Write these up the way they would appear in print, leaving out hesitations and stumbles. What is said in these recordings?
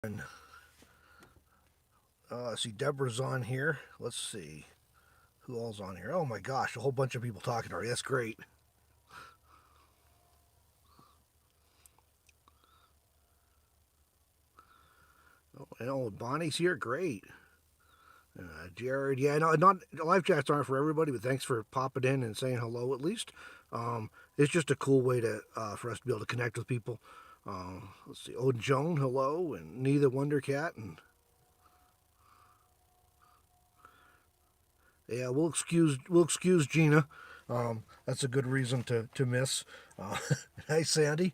And see, Deborah's on here. Let's see who all's on here. Oh my gosh, a whole bunch of people talking already. That's great. Oh, Bonnie's here. Great. Jared, yeah, no, not live chats aren't for everybody, but thanks for popping in and saying hello at least. It's just a cool way to for us to be able to connect with people. Let's see, Odin Joan, hello, and Neither Wonder Cat, and yeah, we'll excuse Gina. That's a good reason to miss. Uh, Hey, Sandy.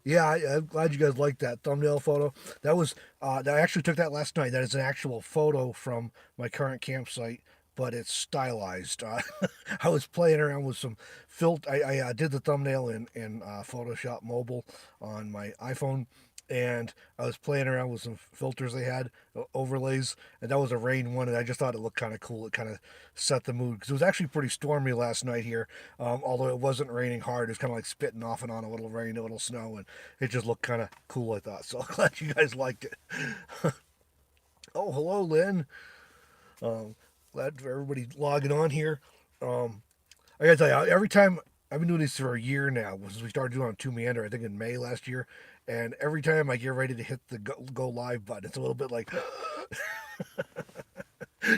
Yeah, I'm glad you guys liked that thumbnail photo. That was I actually took that last night. That is an actual photo from my current campsite, but it's stylized. I was playing around with some I did the thumbnail in Photoshop Mobile on my iPhone, and I was playing around with some filters they had, overlays, and that was a rain one, and I just thought it looked kind of cool. It kind of set the mood because it was actually pretty stormy last night here, although it wasn't raining hard. It was kind of like spitting off and on, a little rain, a little snow, and it just looked kind of cool, I thought. So I'm glad you guys liked it. Oh, hello, Lynn. Glad for everybody logging on here. I gotta tell you, every time I've been doing this for a year now, since we started doing on Two Meander, I think in May last year, and every time I get ready to hit the go live button, it's a little bit like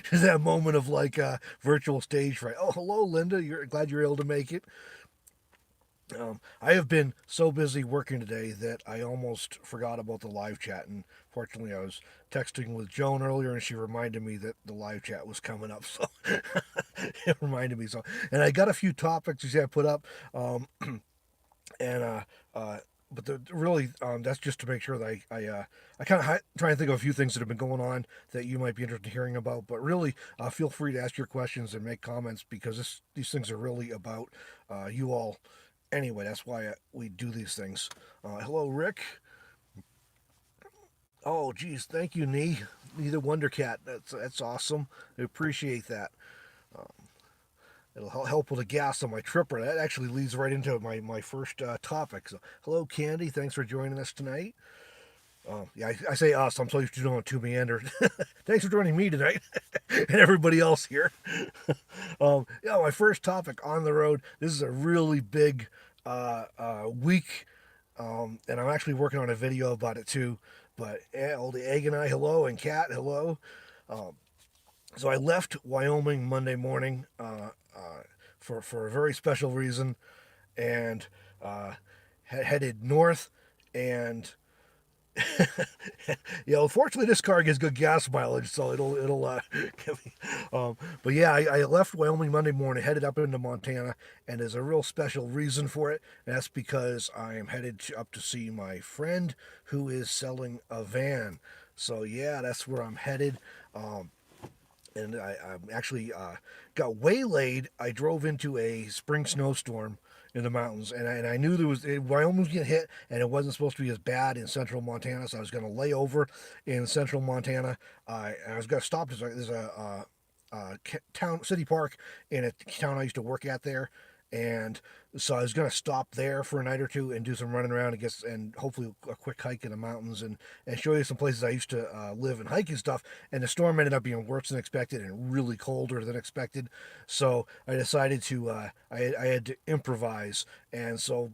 just that moment of like virtual stage fright. Oh, hello, Linda. You're glad you're able to make it. I have been so busy working today that I almost forgot about the live chat. And fortunately, I was texting with Joan earlier, and she reminded me that the live chat was coming up. So it reminded me. So, and I got a few topics you see I put up, and but really, that's just to make sure that I kind of try and think of a few things that have been going on that you might be interested in hearing about. But really, feel free to ask your questions and make comments because these things are really about you all. Anyway, that's why we do these things. Hello, Rick. Oh, geez, thank you, Neither Wonder Cat. That's awesome. I appreciate that. It'll help with the gas on my tripper. That actually leads right into my first topic. So, hello, Candy. Thanks for joining us tonight. Yeah, I say us. I'm so used to doing it to Meander. Thanks for joining me tonight and everybody else here. Yeah, my first topic on the road. This is a really big week, and I'm actually working on a video about it too. But yeah, old Egg and I, hello, and Cat, hello. Um, so I left Wyoming Monday morning for a very special reason, and uh, headed north. And fortunately, this car gets good gas mileage, so it'll give me. But yeah, I left Wyoming Monday morning, headed up into Montana, and there's a real special reason for it. And that's because I am headed up to see my friend who is selling a van. So yeah, that's where I'm headed. And I actually got waylaid. I drove into a spring snowstorm in the mountains, and I knew Wyoming was getting hit, and it wasn't supposed to be as bad in central Montana, so I was going to lay over in central Montana. And I was going to stop. There's a town city park in a town I used to work at there, and so I was going to stop there for a night or two and do some running around and hopefully a quick hike in the mountains and show you some places I used to live and hike and stuff. And the storm ended up being worse than expected and really colder than expected. So I decided I had to improvise. And so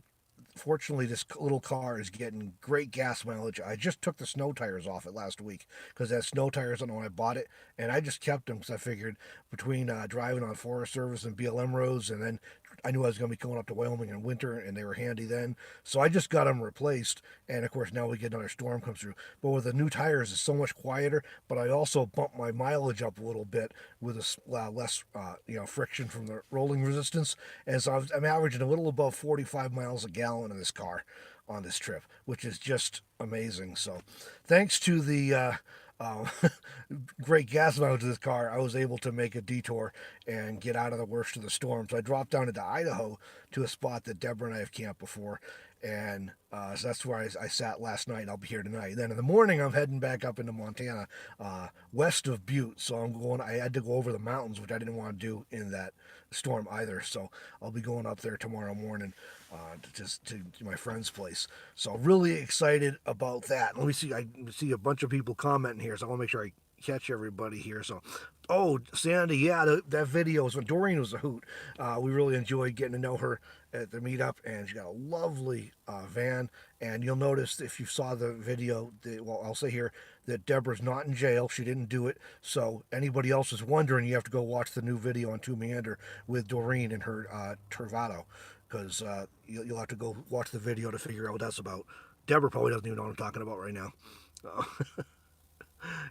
fortunately, this little car is getting great gas mileage. I just took the snow tires off it last week because that snow tires on when I bought it, and I just kept them because I figured between driving on Forest Service and BLM roads, and then I knew I was going to be going up to Wyoming in winter, and they were handy then. So I just got them replaced, and of course now we get another storm come through. But with the new tires, it's so much quieter. But I also bumped my mileage up a little bit with less friction from the rolling resistance, and so I'm averaging a little above 45 miles a gallon in this car on this trip, which is just amazing. So, thanks to the uh, great gas mileage of this car, I was able to make a detour and get out of the worst of the storm. So I dropped down into Idaho to a spot that Deborah and I have camped before, and so that's where I sat last night. I'll be here tonight. Then in the morning, I'm heading back up into Montana, west of Butte. So I had to go over the mountains, which I didn't want to do in that storm either. So I'll be going up there tomorrow morning. to my friend's place. So really excited about that. Let me see. I see a bunch of people commenting here, so I want to make sure I catch everybody here. So, oh, Sandy, yeah, that video was when Doreen was a hoot. We really enjoyed getting to know her at the meetup, and she got a lovely van. And you'll notice if you saw the video, well, I'll say here that Deborah's not in jail. She didn't do it. So anybody else is wondering, you have to go watch the new video on Meander with Doreen and her Travato, because you'll have to go watch the video to figure out what that's about. Deborah probably doesn't even know what I'm talking about right now.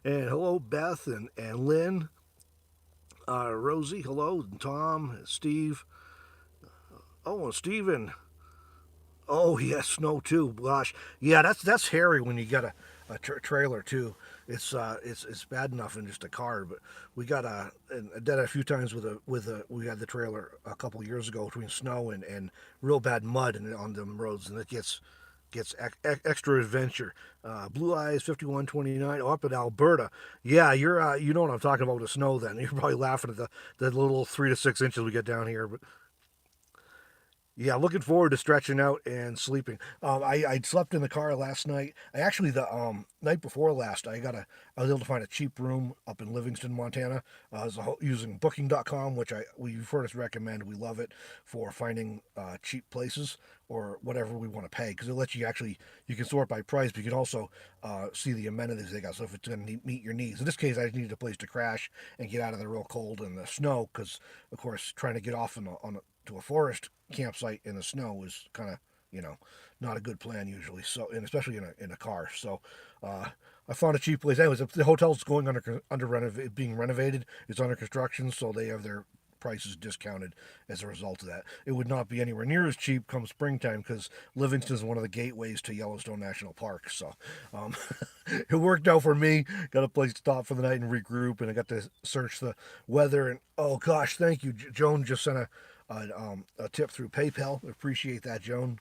And hello, Beth and Lynn, Rosie, hello, and Tom, Steve. Oh, and Steven. Oh, yeah, snow too. Gosh, yeah, that's hairy when you got a trailer too. It's bad enough in just a car, but we got and I did it a few times we had the trailer a couple years ago between snow and real bad mud on them roads, and it gets extra adventure. Blue Eyes 5129 up in Alberta. Yeah, you're you know what I'm talking about with the snow. Then you're probably laughing at the little 3 to 6 inches we get down here, but yeah, looking forward to stretching out and sleeping. I slept in the car last night. I actually the night before last, I was able to find a cheap room up in Livingston, Montana. I was using Booking.com, which we've heard us recommend. We love it for finding cheap places or whatever we want to pay, because it lets you actually, you can sort by price, but you can also see the amenities they got. So if it's going to meet your needs. In this case, I just needed a place to crash and get out of the real cold and the snow, because of course trying to get off to a forest campsite in the snow is kind of, not a good plan usually. So, and especially in a car. So I found a cheap place. Anyways, the hotel's going being renovated. It's under construction, so they have their prices discounted as a result of that. It would not be anywhere near as cheap come springtime, because Livingston is one of the gateways to Yellowstone National Park. So it worked out for me. Got a place to stop for the night and regroup, and I got to search the weather. And oh gosh, thank you. Joan just sent a tip through PayPal. Appreciate that, Joan.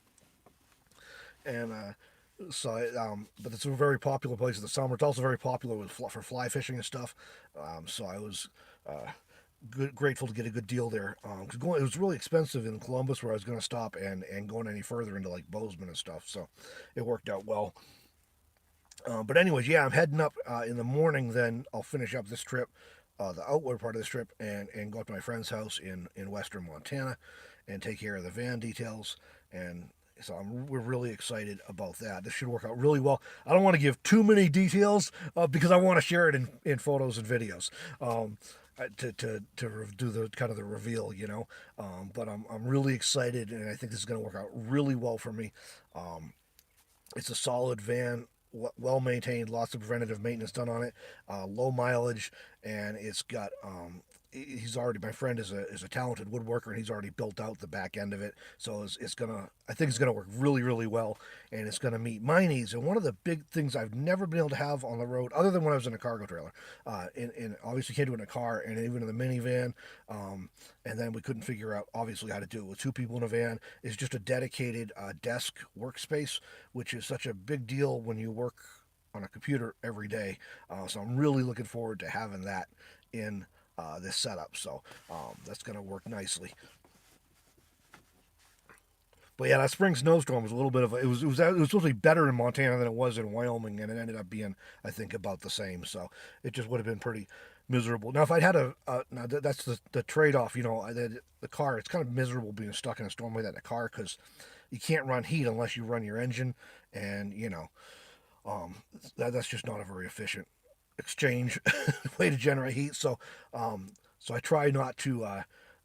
And but it's a very popular place in the summer. It's also very popular for fly fishing and stuff. So I was grateful to get a good deal there. It was really expensive in Columbus, where I was going to stop, and going any further into like Bozeman and stuff. So it worked out well. But anyways, yeah, I'm heading up in the morning. Then I'll finish up this trip, the outward part of this trip, and go up to my friend's house in western Montana, and take care of the van details. And so we're really excited about that. This should work out really well. I don't want to give too many details because I want to share it in photos and videos. To do the kind of the reveal, but I'm really excited, and I think this is going to work out really well for me. It's a solid van, well maintained, lots of preventative maintenance done on it, low mileage, and it's got he's already, my friend is a talented woodworker, and he's already built out the back end of it. So I think it's gonna work really, really well, and it's gonna meet my needs. And one of the big things I've never been able to have on the road, other than when I was in a cargo trailer, in obviously can't do it in a car, and even in the minivan, and then we couldn't figure out obviously how to do it with two people in a van, is just a dedicated desk workspace, which is such a big deal when you work on a computer every day. So I'm really looking forward to having that in this setup. So that's going to work nicely. But yeah, that spring snowstorm was a little bit of it was supposed to be better in Montana than it was in Wyoming, and it ended up being, I think, about the same. So it just would have been pretty miserable. Now, if I'd had now that's the trade off. The car, it's kind of miserable being stuck in a storm like that in a car, because you can't run heat unless you run your engine, and that's just not a very efficient exchange way to generate heat. So I try not to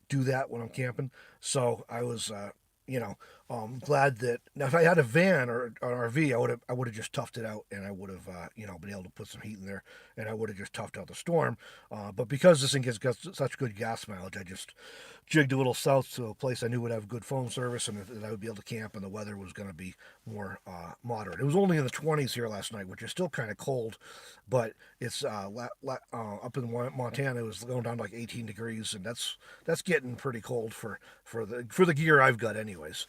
do that when I'm camping. So I was, glad that now if I had a van or an RV, I would have just toughed it out, and I would have, been able to put some heat in there, and I would have just toughed out the storm. But because this thing got such good gas mileage, I just jigged a little south to a place I knew would have good phone service, and that I would be able to camp, and the weather was going to be more moderate. It was only in the 20s here last night, which is still kind of cold, but it's up in Montana, it was going down to like 18 degrees, and that's getting pretty cold for the gear I've got, anyways.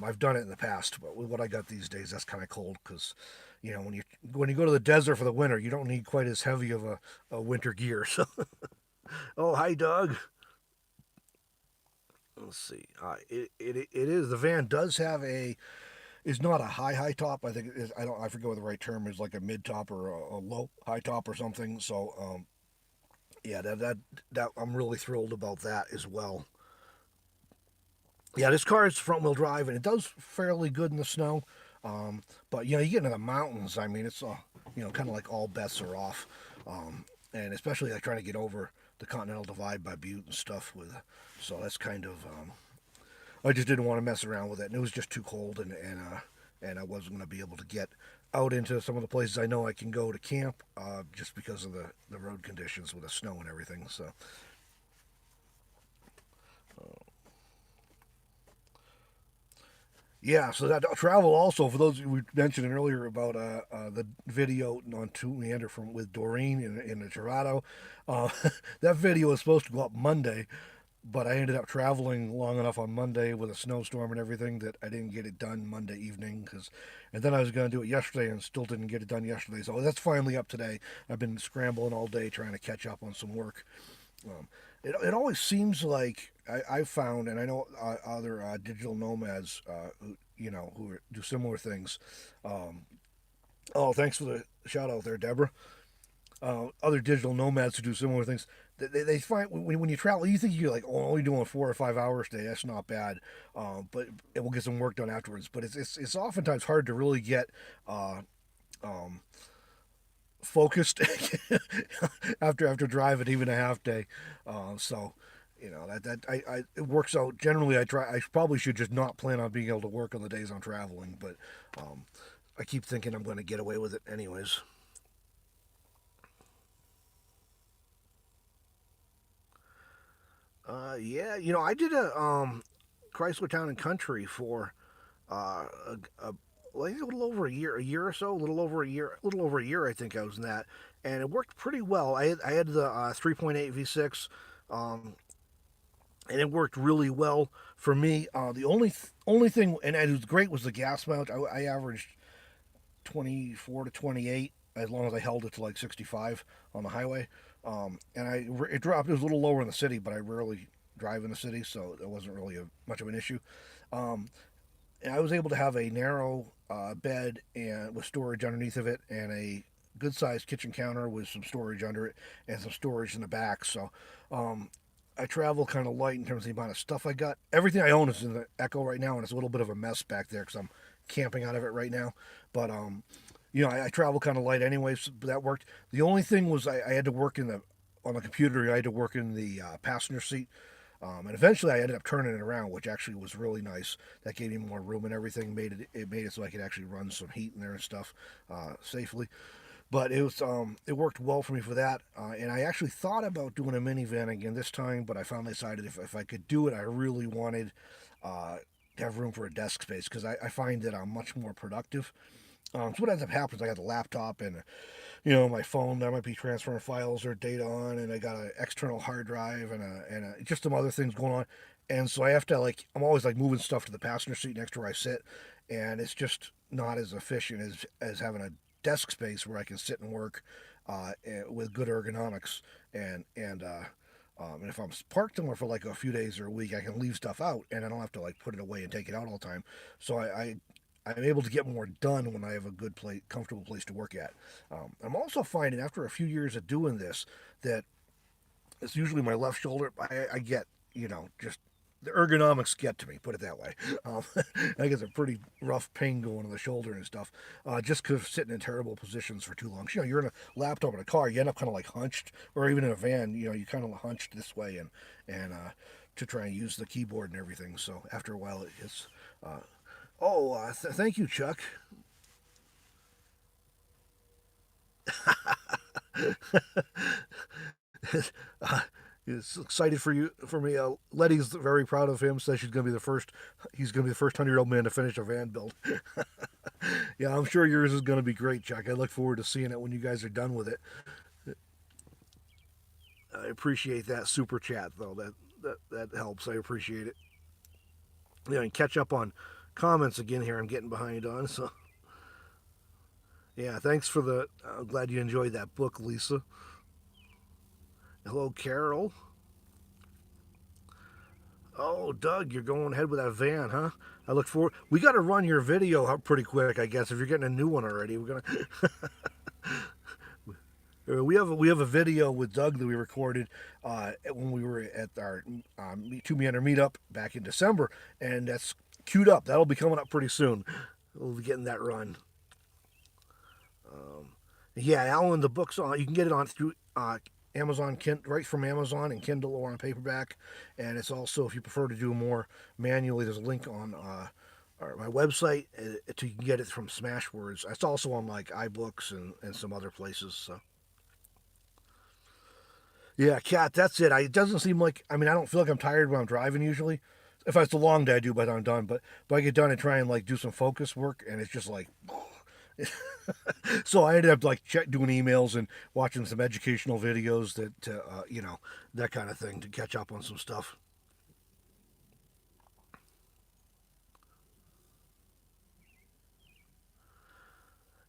I've done it in the past, but with what I got these days, that's kind of cold, because when you go to the desert for the winter, you don't need quite as heavy of a winter gear. So, oh, hi, Doug. let's see. It is, the van does have a, is not a high top. I think it is, I forget what the right term is, like a mid top or a low high top or something. So yeah, that I'm really thrilled about that as well. Yeah, this car is front wheel drive and it does fairly good in the snow. But you know, you get into the mountains. I mean, it's you know, kind of like all bets are off, and especially like trying to get over the Continental Divide by Butte and stuff with. So that's kind of I just didn't want to mess around with it, and it was just too cold, and I wasn't going to be able to get out into some of the places I know I can go to camp, just because of the road conditions with the snow and everything. So yeah, so that travel also, for those we mentioned earlier about the video on to Meander from with Doreen in the Gerado, uh, that video was supposed to go up Monday, but I ended up traveling long enough on Monday with a snowstorm and everything that I didn't get it done Monday evening. And then I was going to do it yesterday and still didn't get it done yesterday. So that's finally up today. I've been scrambling all day trying to catch up on some work. It always seems like I've found, and I know other digital nomads, who, you know, do similar things. Um, oh, thanks for the shout out there, Deborah. Other digital nomads who do similar things, they find when you travel, you think you're like, oh, only doing 4 or 5 hours a day. That's not bad, but it will get some work done afterwards. But it's oftentimes hard to really get uh, um, focused after driving even a half day. So you know that it works out. Generally, I probably should just not plan on being able to work on the days I'm traveling, but um, I keep thinking I'm going to get away with it anyways. Yeah, you know, I did a Chrysler Town and Country for a well, I think a little over a year or so, a little over a year. I think I was in that, and it worked pretty well. I had the 3.8 V6, um, and it worked really well for me. The only thing, and it was great, was the gas mileage. I averaged 24 to 28 as long as I held it to like 65 on the highway. And it dropped. It was a little lower in the city, but I rarely drive in the city, so it wasn't really much of an issue. Um, and I was able to have a narrow bed and with storage underneath of it, and a good sized kitchen counter with some storage under it, and some storage in the back. So um, I travel kind of light in terms of the amount of stuff I got. Everything I own is in the Echo right now, and it's a little bit of a mess back there because I'm camping out of it right now. But you know, I travel kind of light anyways. So that worked. The only thing was I had to work in the on the computer. I had to work in the passenger seat, and eventually I ended up turning it around, which actually was really nice. That gave me more room and everything. Made it so I could actually run some heat in there and stuff safely. But it worked well for me for that. And I actually thought about doing a minivan again this time, but I finally decided if I could do it, I really wanted to have room for a desk space because I find that I'm much more productive. So what ends up happening is I got the laptop and, you know, my phone that I might be transferring files or data on, and I got an external hard drive and just some other things going on. And so I have to, like, I'm always like moving stuff to the passenger seat next to where I sit, and it's just not as efficient as having a desk space where I can sit and work with good ergonomics. And if I'm parked somewhere for like a few days or a week, I can leave stuff out and I don't have to like put it away and take it out all the time. So I'm able to get more done when I have a good place, comfortable place to work at. I'm also finding after a few years of doing this that it's usually my left shoulder. I get, you know, just the ergonomics get to me, put it that way. Um, I get a pretty rough pain going in the shoulder and stuff, just because sitting in terrible positions for too long. You know, you're in a laptop in a car, you end up kind of like hunched, or even in a van, you know, you kind of hunched this way and to try and use the keyboard and everything. So after a while, it's. Thank you, Chuck. uh, is excited for you for me. Letty's very proud of him. Says she's going to be the first. He's going to be the first 100-year-old man to finish a van build. Yeah, I'm sure yours is going to be great, Chuck. I look forward to seeing it when you guys are done with it. I appreciate that super chat though. That helps. I appreciate it. Yeah, and catch up on comments again here. I'm getting behind on. So yeah, thanks for the. I'm glad you enjoyed that book, Lisa. Hello, Carol. Oh, Doug, you're going ahead with that van, huh? I look forward. We got to run your video up pretty quick, I guess. If you're getting a new one already, we're gonna. We have a video with Doug that we recorded when we were at our two Meander meetup back in December, and that's queued up. That'll be coming up pretty soon. We'll be getting that run. Yeah, Alan, the book's on. You can get it on through Amazon, right from Amazon and Kindle or on paperback. And it's also, if you prefer to do more manually, there's a link on my website to you can get it from Smashwords. It's also on like iBooks and some other places. So yeah, Cat, that's it. It doesn't seem like. I mean, I don't feel like I'm tired when I'm driving usually. If it's a long day, I do by the time I'm done. But I get done and try and like do some focus work, and it's just like. So I ended up like doing emails and watching some educational videos that kind of thing to catch up on some stuff.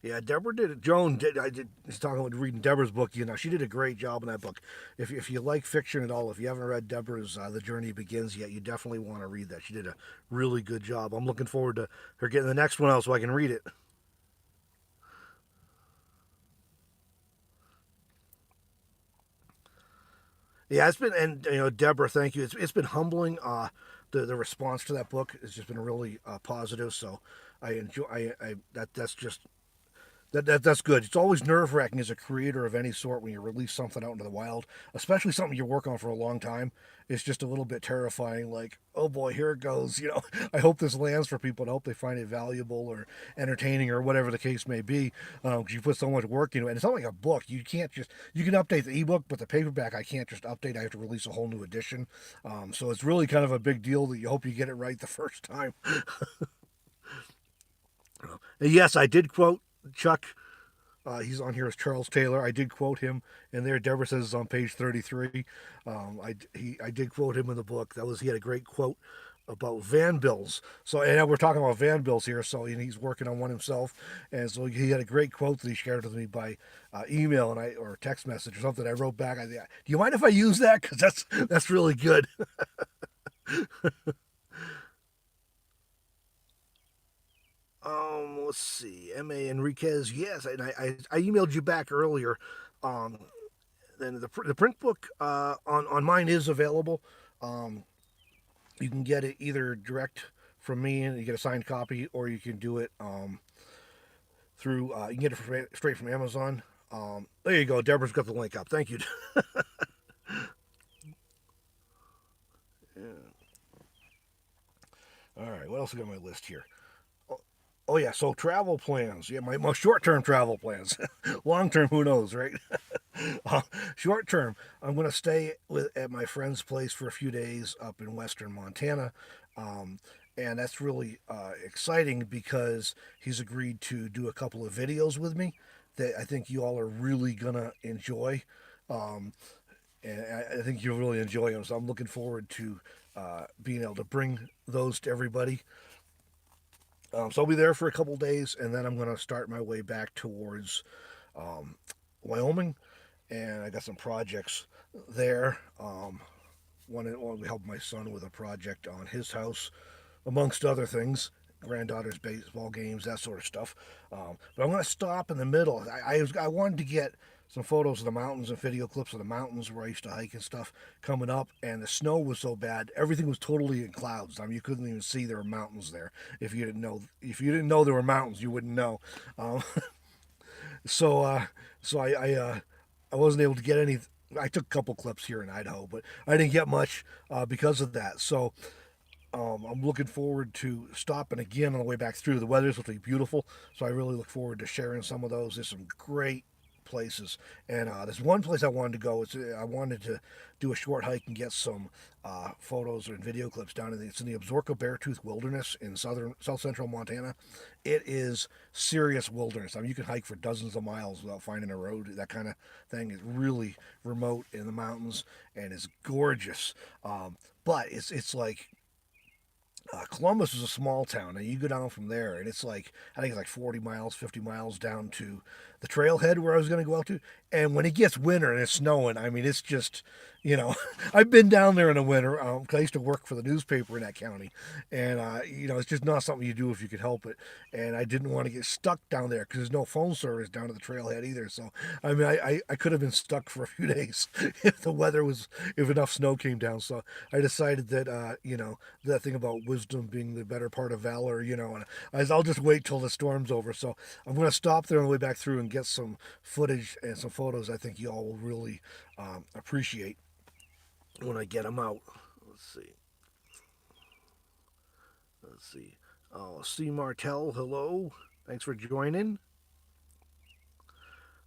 Yeah, Deborah did it. Joan did. I did. He's talking about reading Deborah's book. She did a great job in that book. If you like fiction at all, if you haven't read Deborah's The Journey Begins yet, you definitely want to read that. She did a really good job. I'm looking forward to her getting the next one out so I can read it. Yeah, it's been, and Deborah, thank you. It's been humbling. The response to that book has just been really positive. So I enjoy. That's just that's good. It's always nerve wracking as a creator of any sort when you release something out into the wild, especially something you work on for a long time. It's just a little bit terrifying. Like, oh boy, here it goes. I hope this lands for people. And I hope they find it valuable or entertaining or whatever the case may be. Because you put so much work into it. And it's not like a book. You can update the ebook, but the paperback I can't just update. I have to release a whole new edition. So it's really kind of a big deal that you hope you get it right the first time. Yes, I did quote Chuck. He's on here as Charles Taylor. I did quote him in there. Deborah says it's on page 33. I did quote him in the book. He had a great quote about van bills. So and we're talking about van bills here. So and he's working on one himself, and so he had a great quote that he shared with me by email or text message or something. I wrote back. Do you mind if I use that? Because that's really good. Let's see. M.A. Enriquez. Yes, and I emailed you back earlier. Um, then the print book on mine is available. Um, you can get it either direct from me and you get a signed copy, or you can do it through. You can get it straight from Amazon. There you go. Deborah's got the link up. Thank you. Yeah. All right. What else I got on my list here? Oh yeah, so travel plans. Yeah, my short-term travel plans. Long-term, who knows, right? uh, Short-term, I'm going to stay at my friend's place for a few days up in western Montana, um, and that's really exciting because he's agreed to do a couple of videos with me that I think you all are really gonna enjoy, um, and I think you'll really enjoy them. So I'm looking forward to being able to bring those to everybody. So I'll be there for a couple days, and then I'm going to start my way back towards um, Wyoming, and I got some projects there. One we helped my son with a project on his house, amongst other things, granddaughter's baseball games, that sort of stuff. But I'm going to stop in the middle. I wanted to get some photos of the mountains and video clips of the mountains where I used to hike and stuff coming up, and the snow was so bad, everything was totally in clouds. I mean, you couldn't even see there were mountains there. If you didn't know there were mountains, you wouldn't know. Um, so uh, so I wasn't able to get any. I took a couple clips here in Idaho, but I didn't get much because of that. So I'm looking forward to stopping again on the way back through. The weather's supposed to be beautiful, so I really look forward to sharing some of those. There's some great places, and there's one place I wanted to go. I wanted to do a short hike and get some photos and video clips down in it's in the Absaroka Beartooth Wilderness in south central Montana. It is serious wilderness. I mean, you can hike for dozens of miles without finding a road. That kind of thing is really remote in the mountains and it's gorgeous. But it's like Columbus is a small town, and you go down from there, and it's like I think it's like 40 miles, 50 miles down to the trailhead where I was going to go out to. And when it gets winter and it's snowing, I mean, it's just, you know, I've been down there in the winter. 'Cause I used to work for the newspaper in that county, and you know, it's just not something you do if you could help it. And I didn't want to get stuck down there because there's no phone service down at the trailhead either. So I mean, I could have been stuck for a few days if the weather was if enough snow came down. So I decided that you know, that thing about wisdom being the better part of valor, you know, and I'll just wait till the storm's over. So I'm going to stop there on the way back through and get some footage and some photos I think y'all will really appreciate when I get them out. Let's see. Let's see. Oh, C. Martell, hello. Thanks for joining.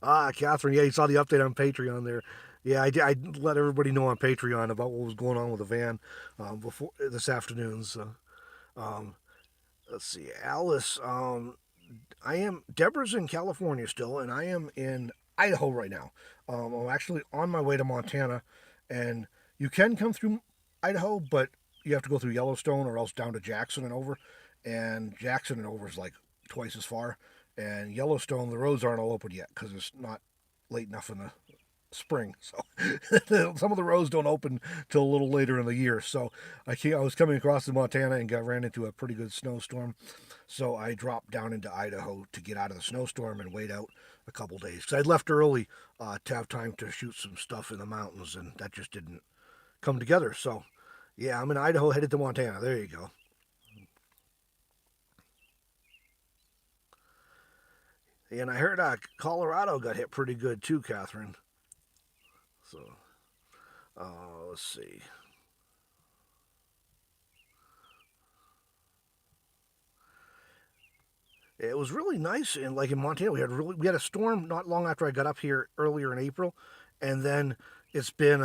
Catherine, yeah, you saw the update on Patreon there. Yeah, I let everybody know on Patreon about what was going on with the van before this afternoon. So, um, let's see, Alice. I am Deborah's in California still, and I am in Idaho right now. I'm actually on my way to Montana, and you can come through Idaho, but you have to go through Yellowstone or else down to Jackson and over. And Jackson and over is like twice as far. And Yellowstone, the roads aren't all open yet because it's not late enough in the spring. So some of the roads don't open till a little later in the year. So I was coming across to Montana and ran into a pretty good snowstorm. So I dropped down into Idaho to get out of the snowstorm and wait out a couple days. Because I'd left early to have time to shoot some stuff in the mountains, and that just didn't come together. So yeah, I'm in Idaho headed to Montana. There you go. And I heard Colorado got hit pretty good too, Catherine. So let's see. It was really nice, and like in Montana, we had a storm not long after I got up here earlier in April, and then it's been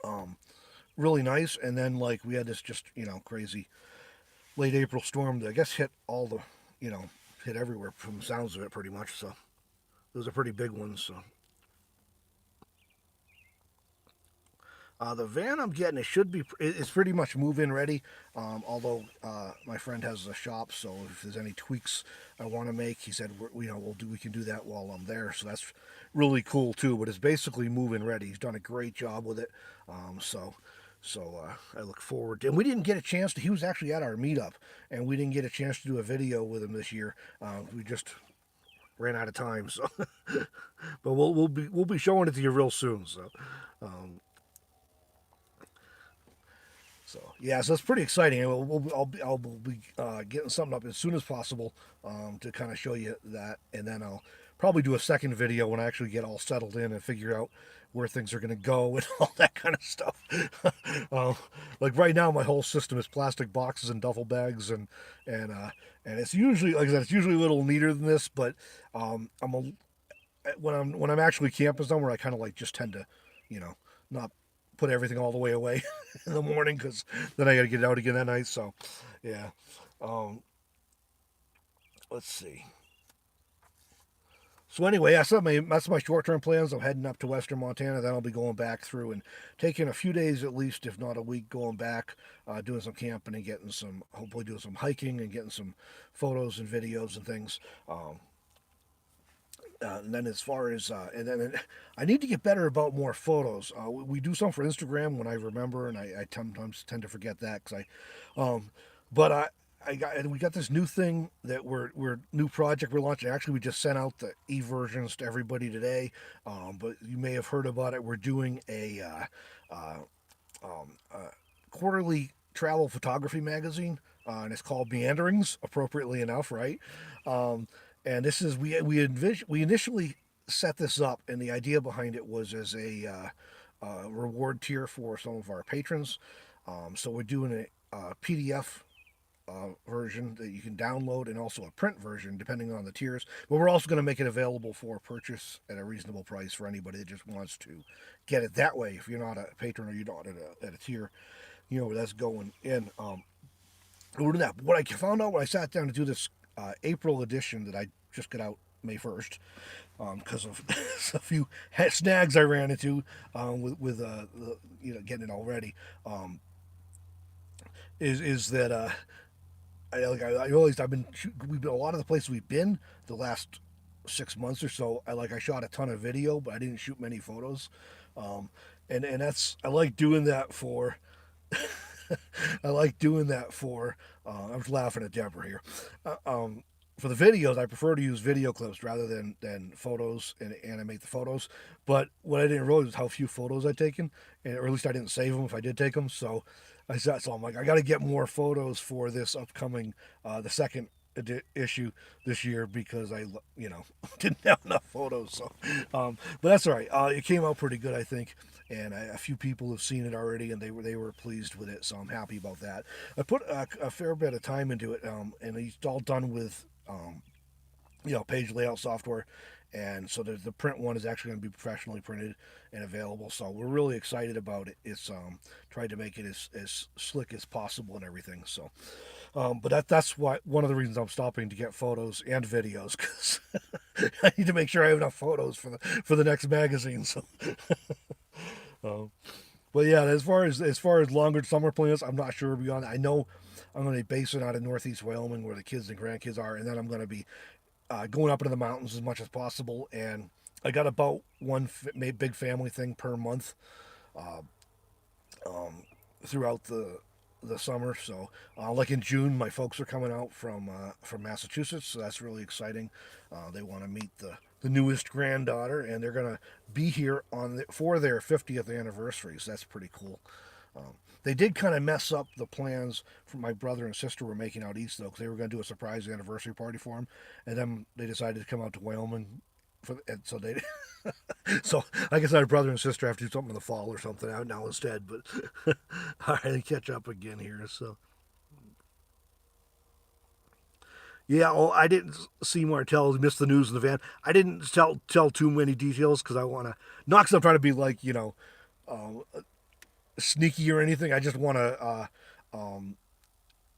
um, really nice, and then like we had this just crazy late April storm that I guess hit all the you know hit everywhere from the sounds of it pretty much. So those are pretty big ones. So the van I'm getting, it's pretty much move-in ready. Although my friend has a shop, so if there's any tweaks I want to make, he said we can do that while I'm there. So that's really cool too. But it's basically move-in ready. He's done a great job with it. So I look forward to. And we didn't get a chance to. He was actually at our meetup, and we didn't get a chance to do a video with him this year. We just ran out of time. So, but we'll be showing it to you real soon. Um, So yeah, so it's pretty exciting. I'll be getting something up as soon as possible to kind of show you that, and then I'll probably do a second video when I actually get all settled in and figure out where things are going to go and all that kind of stuff. um, like right now, my whole system is plastic boxes and duffel bags, and and it's usually like I said, it's usually a little neater than this, but I'm a when I'm actually camping somewhere, I kind of like just tend to, you know, not put everything all the way away in the morning because then I got to get it out again that night. So, yeah. Um, let's see. So anyway, that's my short-term plans. I'm heading up to Western Montana. Then I'll be going back through and taking a few days at least, if not a week, going back, doing some camping and hopefully doing some hiking and getting some photos and videos and things. And then as far as and then I need to get better about more photos. We do some for Instagram when I remember, and I sometimes tend to forget that because but we got this new thing that we're new project we're launching. Actually, we just sent out the e versions to everybody today. But you may have heard about it. We're doing a quarterly travel photography magazine, and it's called Meanderings, appropriately enough, right? Um, and this is we initially set this up, and the idea behind it was as a reward tier for some of our patrons. So we're doing a PDF version that you can download and also a print version depending on the tiers. But we're also going to make it available for purchase at a reasonable price for anybody that just wants to get it that way. If you're not a patron or you're not at a tier, that's going in. We're doing that. What I found out when I sat down to do this April edition that I just got out May 1st because of a few snags I ran into with getting it all ready. is that I realized we've been a lot of the places we've been the last 6 months or so. I shot a ton of video, but I didn't shoot many photos. Um, and that's I like doing that for I like doing that for. I was laughing at Deborah here. Uh, um, for the videos, I prefer to use video clips rather than photos and animate the photos. But what I didn't realize was how few photos I'd taken, or at least I didn't save them if I did take them. So I'm like, I got to get more photos for this upcoming the second issue this year because didn't have enough photos. But that's all right. It came out pretty good, I think, and a few people have seen it already, and they were pleased with it. So I'm happy about that. I put a fair bit of time into it, and it's all done with page layout software. And so the print one is actually going to be professionally printed and available. So we're really excited about it. It's tried to make it as slick as possible and everything. So, but that's why one of the reasons I'm stopping to get photos and videos because I need to make sure I have enough photos for the next magazine. So, um, but yeah, as far as longer summer plans, I'm not sure beyond. I know I'm going to be basing out of Northeast Wyoming where the kids and grandkids are, and then I'm going to be going up into the mountains as much as possible. And I got about one big family thing per month uh, um, throughout the summer. So, like in June, my folks are coming out from Massachusetts, so that's really exciting. They want to meet the newest granddaughter, and they're gonna be here for their 50th anniversary. So that's pretty cool. They did kind of mess up the plans for my brother and sister were making out east though, because they were going to do a surprise anniversary party for him, and then they decided to come out to Wyoming. And so they, so I guess our brother and sister have to do something in the fall or something out now instead. But all right, they catch up again here. So yeah, well, I didn't see Martell miss the news in the van. I didn't tell too many details because I want to not because I'm trying to be like um, sneaky or anything. I just want to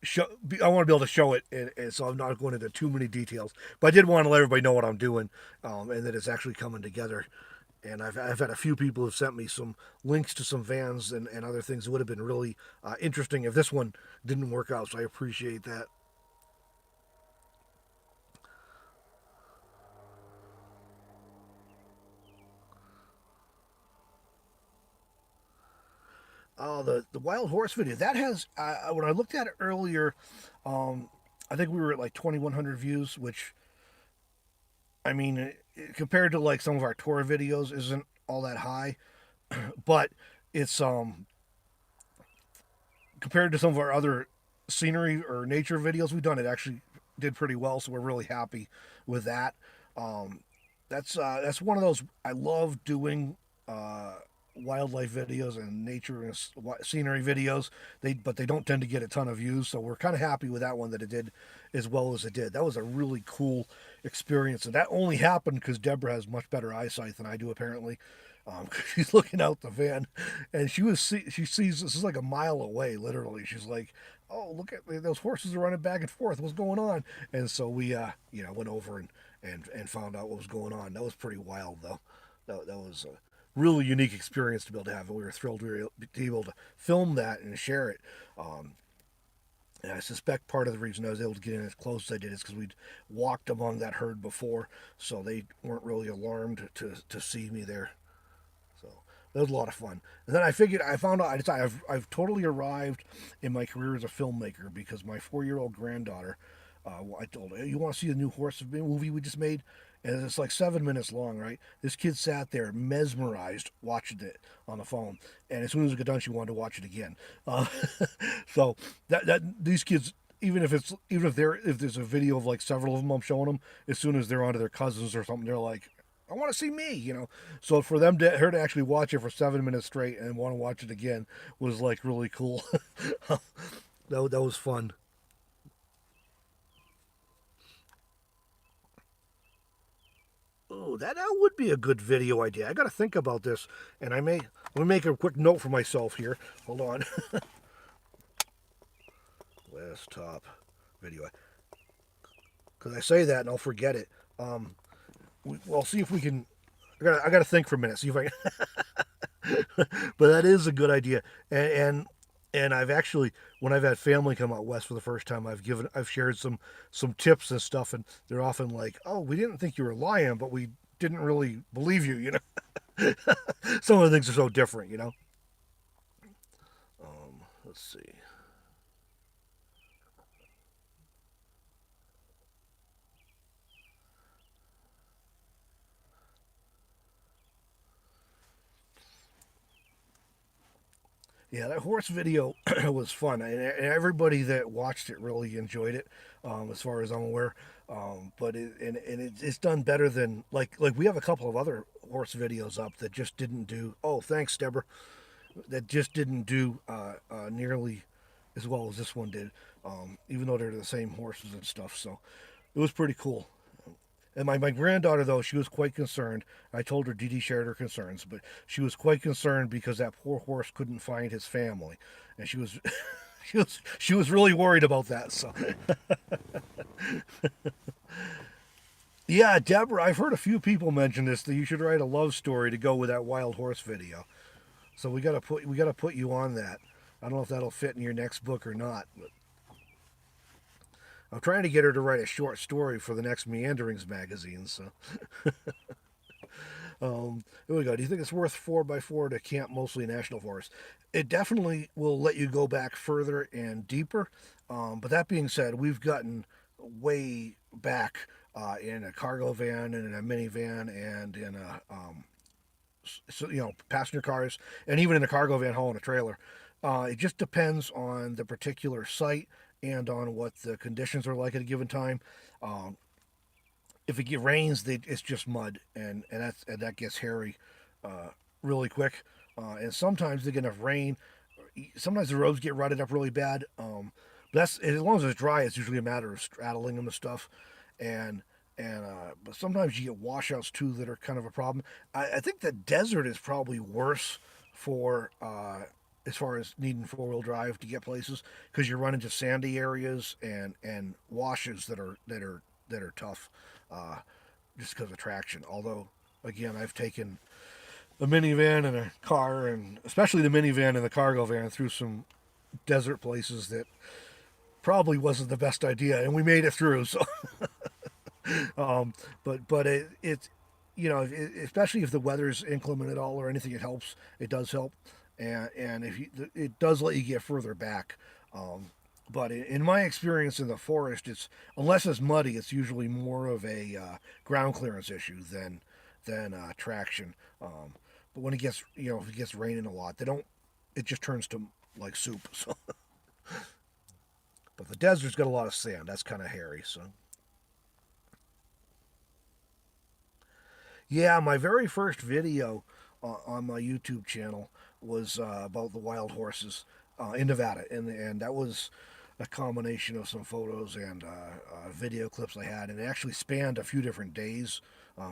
show. I want to be able to show it, and so I'm not going into too many details. But I did want to let everybody know what I'm doing, and that it's actually coming together. And I've had a few people who've sent me some links to some vans and other things that would have been really interesting if this one didn't work out. So I appreciate that. The wild horse video that has when I looked at it earlier, um, I think we were at like 2,100 views, which I mean, compared to like some of our tour videos, isn't all that high, but it's compared to some of our other scenery or nature videos we've done, it actually did pretty well. So we're really happy with that. Um, that's one of those I love doing wildlife videos and nature and scenery videos. But they don't tend to get a ton of views, so we're kind of happy with that one that it did as well as it did. That was a really cool experience, and that only happened because Deborah has much better eyesight than I do apparently. She's looking out the van, and she sees this is like a mile away, literally. She's like, "Oh, look at those horses are running back and forth. What's going on?" And so we, went over and found out what was going on. That was pretty wild, though. That was a really unique experience to be able to have, and we were thrilled we were able to film that and share it. Um, and I suspect part of the reason I was able to get in as close as I did is because we'd walked among that herd before, so they weren't really alarmed to see me there. So that was a lot of fun. And then I found out, I decided I've totally arrived in my career as a filmmaker because my 4-year-old granddaughter, I told her, hey, you want to see the new horse movie we just made? And it's like 7 minutes long, right? This kid sat there mesmerized watching it on the phone, and as soon as it got done, she wanted to watch it again. Uh, so that these kids, even if there's a video of like several of them I'm showing them, as soon as they're onto their cousins or something, they're like, I want to see me. So for her to actually watch it for 7 minutes straight and want to watch it again was like really cool. That was fun. Oh, that would be a good video idea. I got to think about this, and let me make a quick note for myself here. Hold on. Last top video, because I say that and I'll forget it. We'll see if we can. I got to think for a minute. See if I. But that is a good idea, and And I've actually, when I've had family come out west for the first time, I've shared some tips and stuff, and they're often like, "Oh, we didn't think you were lying, but we didn't really believe you." You know, some of the things are so different. You know. Let's see. Yeah, that horse video was fun, and everybody that watched it really enjoyed it, as far as I'm aware. But it's done better than like we have a couple of other horse videos up that just didn't do. Oh, thanks, Deborah. That just didn't do nearly as well as this one did, even though they're the same horses and stuff. So it was pretty cool. And my granddaughter, though, she was quite concerned. I told her Dee Dee shared her concerns, but she was quite concerned because that poor horse couldn't find his family, and she was she was really worried about that. So yeah, Deborah, I've heard a few people mention this that you should write a love story to go with that wild horse video. So we gotta put you on that. I don't know if that'll fit in your next book or not, but I'm trying to get her to write a short story for the next Meanderings magazine. So here we go. Do you think it's worth 4x4 to camp mostly national forest? It definitely will let you go back further and deeper. But that being said, we've gotten way back in a cargo van and in a minivan and in a so, passenger cars and even in a cargo van hauling a trailer. It just depends on the particular site and on what the conditions are like at a given time. Um, if it rains, it's just mud, and that gets hairy really quick. And sometimes they get enough rain. Sometimes the roads get rutted up really bad. But that's as long as it's dry. It's usually a matter of straddling them and stuff. And but sometimes you get washouts too that are kind of a problem. I think the desert is probably worse for as far as needing 4-wheel drive to get places because you run into sandy areas and washes that are tough, uh, just because of traction. Although, again, I've taken a minivan and a car, and especially the minivan and the cargo van, through some desert places that probably wasn't the best idea, and we made it through. So, but it's especially if the weather's inclement at all or anything, it helps. It does help, and if you, it does let you get further back. Um, but in my experience in the forest, it's unless it's muddy, it's usually more of a ground clearance issue than traction. But when it gets if it gets raining a lot, they don't. It just turns to like soup. So, but the desert's got a lot of sand. That's kind of hairy. So yeah, my very first video on my YouTube channel was about the wild horses in Nevada, and that was a combination of some photos and video clips I had, and it actually spanned a few different days,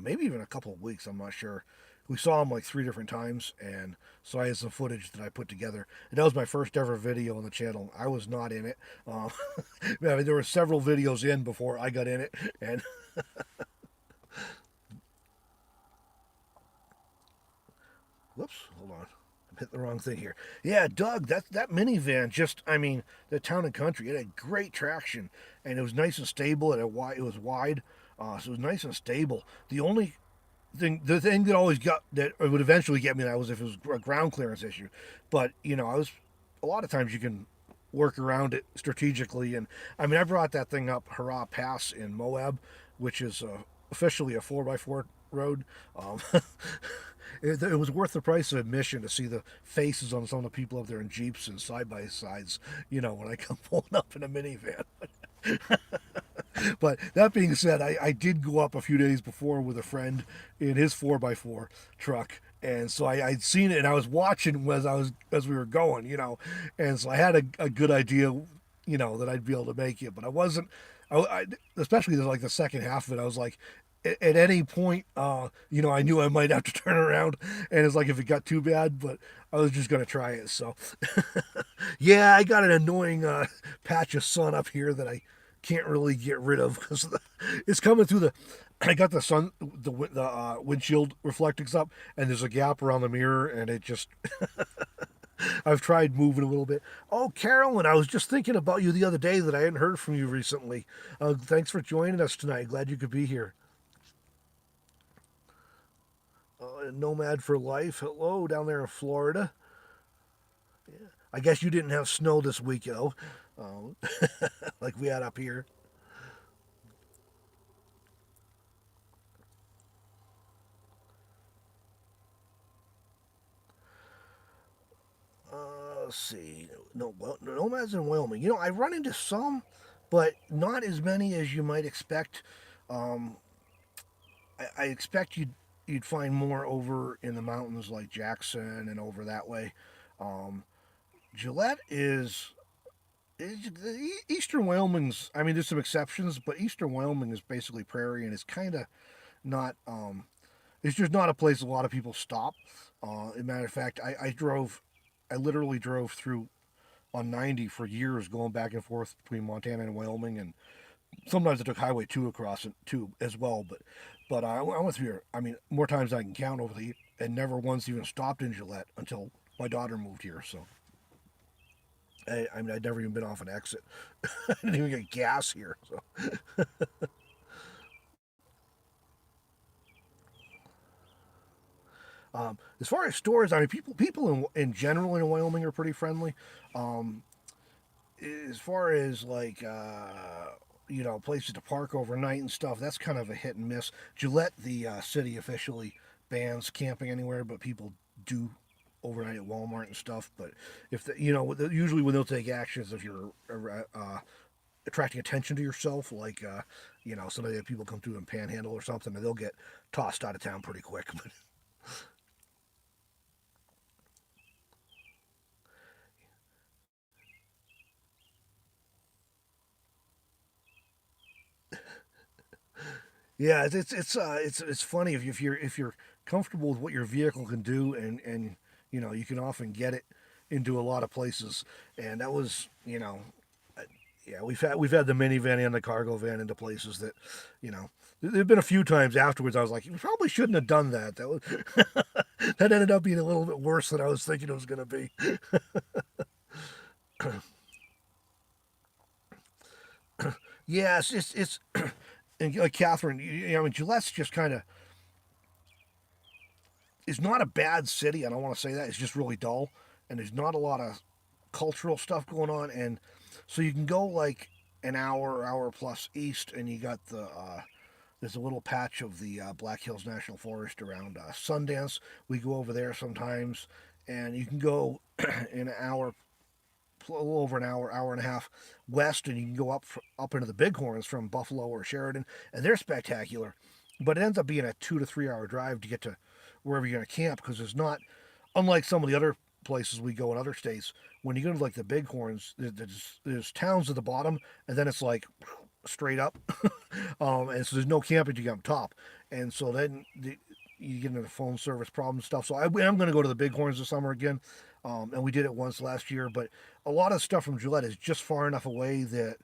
maybe even a couple of weeks. I'm not sure. We saw them like 3 different times, and so I had some footage that I put together. And that was my first ever video on the channel. I was not in it. I mean, there were several videos in before I got in it, and whoops, hold on. I'm hitting the wrong thing here. Yeah, Doug, that minivan just, I mean, the town and country, it had great traction, and it was nice and stable, and it was wide, so it was nice and stable. The thing that always got, that would eventually get me, that was if it was a ground clearance issue. But, I was, a lot of times you can work around it strategically, and I mean, I brought that thing up Hurrah Pass in Moab, which is officially a 4x4 road. Um, it was worth the price of admission to see the faces on some of the people up there in Jeeps and side by sides, when I come pulling up in a minivan. But that being said, I did go up a few days before with a friend in his 4x4 truck. And so I'd seen it and I was watching as we were going, and so I had a good idea, that I'd be able to make it, but I wasn't, especially like the second half of it, I was like, at any point, I knew I might have to turn around, and it's like if it got too bad, but I was just gonna try it. So, yeah, I got an annoying patch of sun up here that I can't really get rid of because it's coming through the. I got the sun, the windshield reflectors up, and there's a gap around the mirror, and it just I've tried moving a little bit. Oh, Carolyn, I was just thinking about you the other day that I hadn't heard from you recently. Thanks for joining us tonight. Glad you could be here. Nomad for Life. Hello, down there in Florida. I guess you didn't have snow this week, um, like we had up here. Let's see. No, well, nomads in Wyoming. I run into some, but not as many as you might expect. Um, I expect you'd find more over in the mountains like Jackson and over that way. Um, Gillette is Eastern Wyoming's. I mean, there's some exceptions, but Eastern Wyoming is basically prairie, and it's kind of not. It's just not a place a lot of people stop. As a matter of fact, I literally drove through on 90 for years, going back and forth between Montana and Wyoming, and sometimes I took Highway 2 across it too as well. But I went through here. I mean, more times than I can count over the, and never once even stopped in Gillette until my daughter moved here. So I mean, I'd never even been off an exit. I didn't even get gas here. So as far as stores, I mean, people in general in Wyoming are pretty friendly. Um, as far as like places to park overnight and stuff, that's kind of a hit and miss. Gillette, the city, officially bans camping anywhere, but people do overnight at Walmart and stuff. But if usually when they'll take actions if you're attracting attention to yourself, like some of the people come through and panhandle or something, and they'll get tossed out of town pretty quick. But yeah, it's funny if you're comfortable with what your vehicle can do, and you can often get it into a lot of places, and that was yeah, we've had the minivan and the cargo van into places that there've been a few times afterwards I was like, you probably shouldn't have done that. That was that ended up being a little bit worse than I was thinking it was going to be. Yeah, it's and like Catherine, I mean, Gillette's just kind of it's not a bad city. I don't want to say that. It's just really dull, and there's not a lot of cultural stuff going on. And so you can go like an hour plus east, and you got there's a little patch of the Black Hills National Forest around Sundance. We go over there sometimes, and you can go in an hour, a little over an hour and a half west, and you can go up into the Bighorns from Buffalo or Sheridan, and they're spectacular. But it ends up being a 2 to 3 hour drive to get to wherever you're going to camp because there's not, unlike some of the other places we go in other states, when you go to like the Bighorns, there's towns at the bottom, and then it's like straight up, and so there's no camping to get on top, and so then you get into the phone service problem and stuff. So I'm going to go to the Bighorns this summer again, and we did it once last year. But a lot of stuff from Gillette is just far enough away that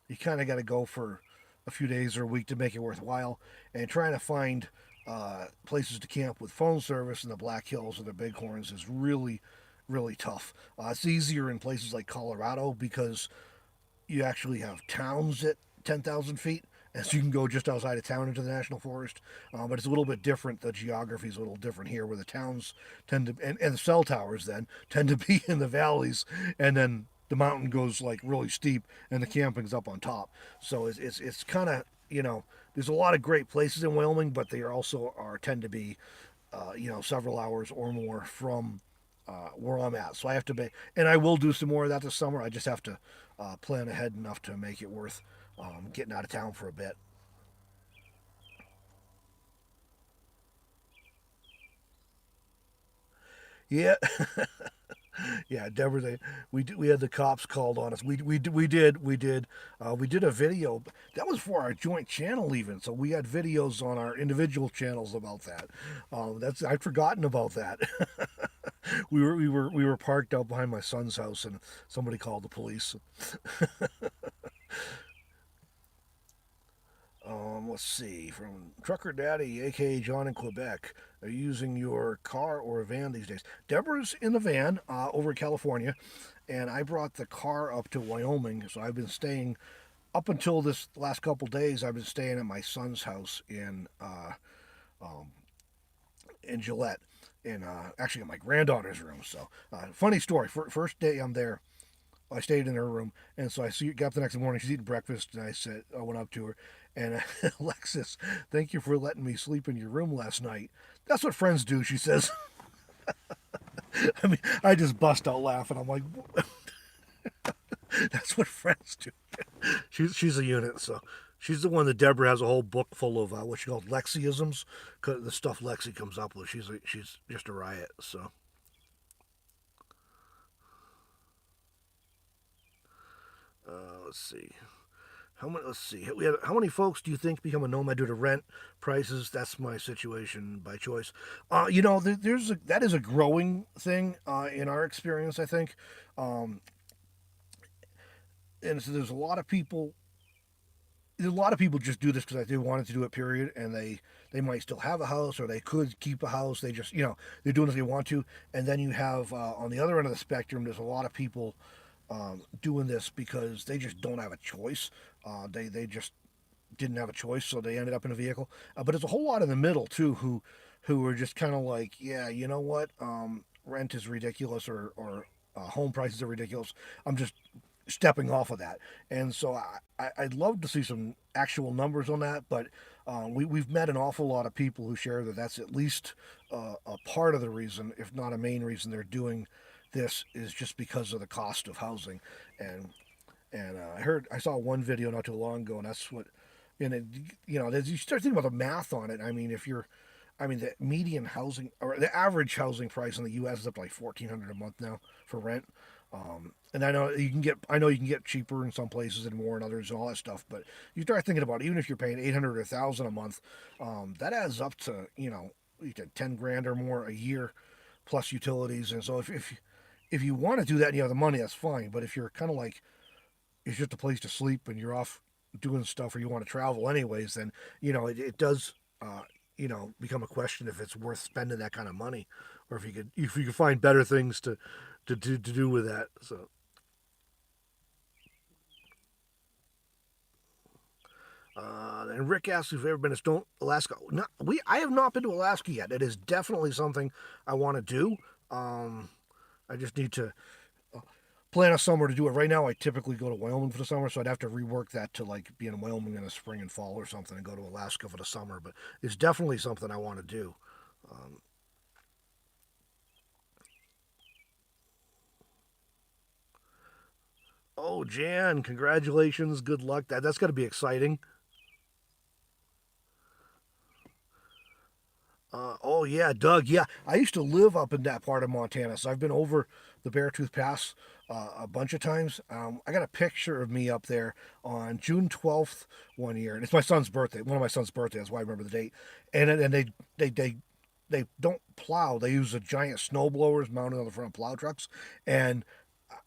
you kind of got to go for a few days or a week to make it worthwhile. And trying to find places to camp with phone service in the Black Hills or the Bighorns is really, really tough. It's easier in places like Colorado because you actually have towns at 10,000 feet. And so you can go just outside of town into the national forest, but it's a little bit different. The geography is a little different here, where the towns tend to, and the cell towers then tend to be in the valleys, and then the mountain goes like really steep, and the camping's up on top. So it's kind of there's a lot of great places in Wyoming, but they also are tend to be several hours or more from where I'm at. So I have to be, and I will do some more of that this summer. I just have to plan ahead enough to make it worth getting out of town for a bit. Yeah, yeah, Denver. We had the cops called on us. We did a video that was for our joint channel even. So we had videos on our individual channels about that. That's I'd forgotten about that. We were parked out behind my son's house, and somebody called the police. Let's see. From Trucker Daddy, aka John in Quebec. Are you using your car or a van these days? Deborah's in the van over in California, and I brought the car up to Wyoming. So I've been staying up until this last couple days. I've been staying at my son's house um, in Gillette, in actually in my granddaughter's room. So funny story. First day I'm there, I stayed in her room, and so I see got up the next morning. She's eating breakfast, and I went up to her, and Alexis, thank you for letting me sleep in your room last night. That's what friends do, she says. I mean, I just bust out laughing. I'm like, that's what friends do. She's a unit, so she's the one that Deborah has a whole book full of what she calls Lexiisms, 'cause the stuff Lexi comes up with. She's just a riot. So let's see. Let's see. How many folks do you think become a nomad due to rent prices? That's my situation by choice. That is a growing thing in our experience. I think, um, and so there's a lot of people. A lot of people just do this because they wanted to do it. Period, and they might still have a house or they could keep a house. They just they're doing it if they want to. And then you have on the other end of the spectrum, there's a lot of people doing this because they just don't have a choice. They just didn't have a choice, so they ended up in a vehicle. But there's a whole lot in the middle too who are just kind of like, yeah, you know what, rent is ridiculous or home prices are ridiculous. I'm just stepping off of that, and so I'd love to see some actual numbers on that. But we've met an awful lot of people who share that that's at least a part of the reason, if not a main reason, they're doing this is just because of the cost of housing. And I saw one video not too long ago, and that's what, and it, as you start thinking about the math on it, I mean, the median housing or the average housing price in the U.S. is up to like 1,400 a month now for rent. And I know you can get cheaper in some places and more in others and all that stuff. But you start thinking about even if you're paying 800 or 1,000 a month, that adds up to you get 10 grand or more a year plus utilities. And so if you want to do that and you have the money, that's fine. But if you're kind of like it's just a place to sleep and you're off doing stuff or you want to travel anyways, then it does become a question if it's worth spending that kind of money, or if you could find better things to do with that. So and Rick asks if you've ever been to Stone Alaska. No, I have not been to Alaska yet. It is definitely something I want to do. Um, I just need to plan a summer to do it. Right now, I typically go to Wyoming for the summer, so I'd have to rework that to like be in Wyoming in the spring and fall or something, and go to Alaska for the summer. But it's definitely something I want to do. Um, oh, Jan, congratulations! Good luck. That's got to be exciting. Oh yeah, Doug. Yeah, I used to live up in that part of Montana, so I've been over the Beartooth Pass a bunch of times. I got a picture of me up there on June 12th one year, and it's my son's birthday. One of my son's birthday. That's why I remember the date. And they they they don't plow. They use the giant snow blowers mounted on the front of plow trucks, and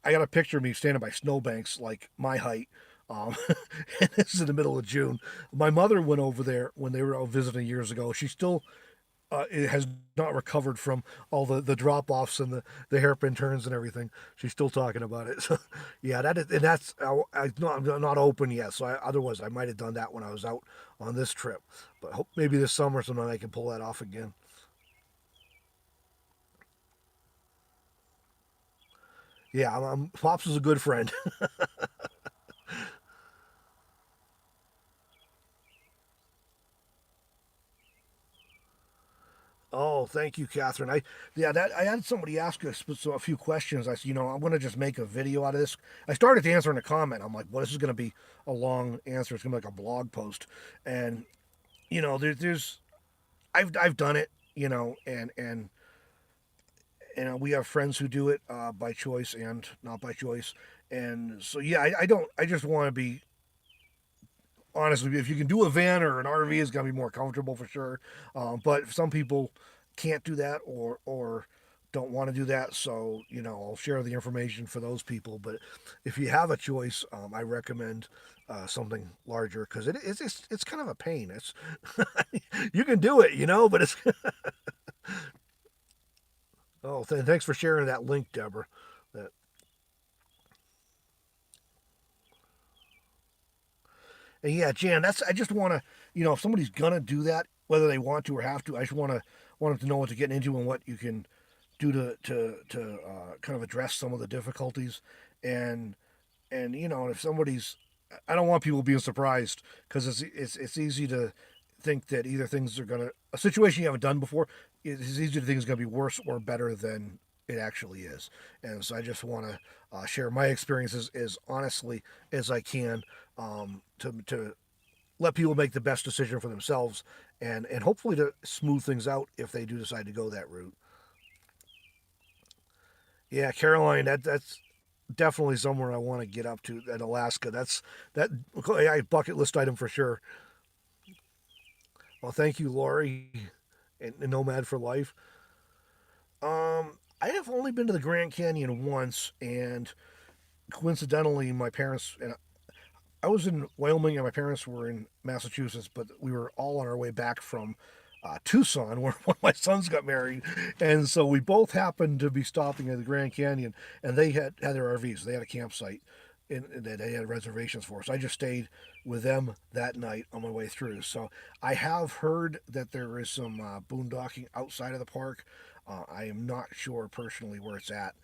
I got a picture of me standing by snowbanks like my height. And this is in the middle of June. My mother went over there when they were out visiting years ago. She still it has not recovered from all the drop offs and the hairpin turns and everything. She's still talking about it. So, yeah, I'm not open yet. So otherwise, I might have done that when I was out on this trip. But hope maybe this summer sometime I can pull that off again. Yeah, Pops is a good friend. Oh, thank you, Catherine. I had somebody ask us a few questions. I said, I'm going to just make a video out of this. I started to answer in a comment. I'm like, well, this is going to be a long answer. It's going to be like a blog post, and there's I've done it, and we have friends who do it by choice and not by choice, and so yeah, I don't. I just want to be honestly, if you can do a van or an RV, it's gonna be more comfortable for sure. But some people can't do that, or don't want to do that. So, I'll share the information for those people. But if you have a choice, I recommend something larger because it's kind of a pain. It's you can do it, but it's oh, thanks for sharing that link, Deborah. That and yeah, Jan, that's I just want to if somebody's gonna do that, whether they want to or have to, I just want them to know what to get into and what you can do to kind of address some of the difficulties and if somebody's I don't want people being surprised because it's easy to think that either things are gonna a situation you haven't done before it's easy to think it's gonna be worse or better than it actually is. And so I just want to share my experiences as honestly as I can to let people make the best decision for themselves and hopefully to smooth things out if they do decide to go that route. Yeah, Caroline, that's definitely somewhere I want to get up to in Alaska. That a bucket list item for sure. Well, thank you, Lori, and Nomad for Life. I have only been to the Grand Canyon once, and coincidentally, my parents and I was in Wyoming, and my parents were in Massachusetts, but we were all on our way back from Tucson, where one of my sons got married, and so we both happened to be stopping at the Grand Canyon, and they had their RVs, they had a campsite, that they had reservations for. So I just stayed with them that night on my way through. So I have heard that there is some boondocking outside of the park. I am not sure personally where it's at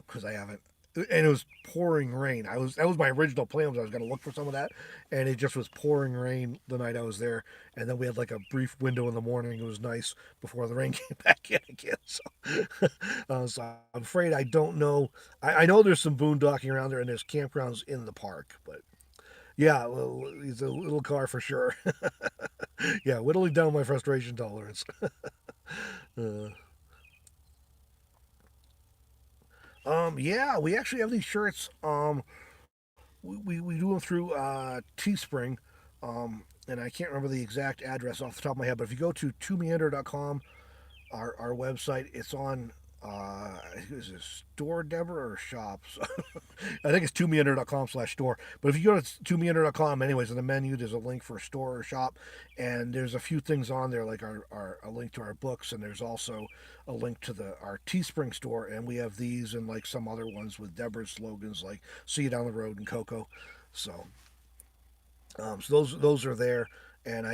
because I haven't and it was pouring rain. That was my original plan was I was going to look for some of that, and it just was pouring rain the night I was there. And then we had like a brief window in the morning. It was nice before the rain came back in again. So I'm afraid I don't know. I know there's some boondocking around there, and there's campgrounds in the park, but yeah, it's a little car for sure. Yeah, whittling down my frustration tolerance. uh, yeah, we actually have these shirts. We do them through Teespring, and I can't remember the exact address off the top of my head. But if you go to Meander.com, our website, it's on. Is it store Deborah or shops? I think it's 2meander.com/store. But if you go to 2meander.com, anyways, in the menu, there's a link for store or shop, and there's a few things on there, like our a link to our books, and there's also a link to our Teespring store, and we have these and like some other ones with Deborah's slogans, like "See you down the road" and Coco. So, so those are there, and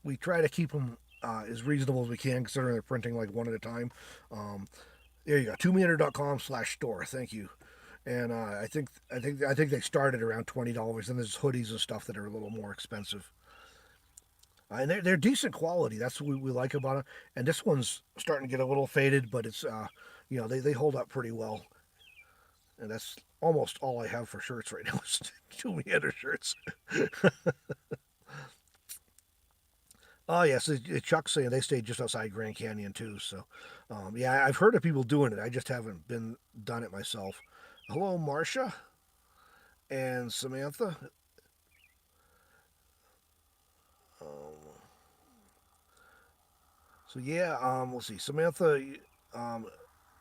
we try to keep them as reasonable as we can, considering they're printing like one at a time. Um, there you go, 2meander.com/store. Thank you. And I think they started around $20, and there's hoodies and stuff that are a little more expensive. And they're decent quality. That's what we like about it. And this one's starting to get a little faded, but it's they hold up pretty well. And that's almost all I have for shirts right now is two Meander shirts. Oh yes, Chuck's saying they stayed just outside Grand Canyon too. So yeah, I've heard of people doing it. I just haven't been done it myself. Hello, Marcia and Samantha. Um, so yeah, let's see, Samantha. Um,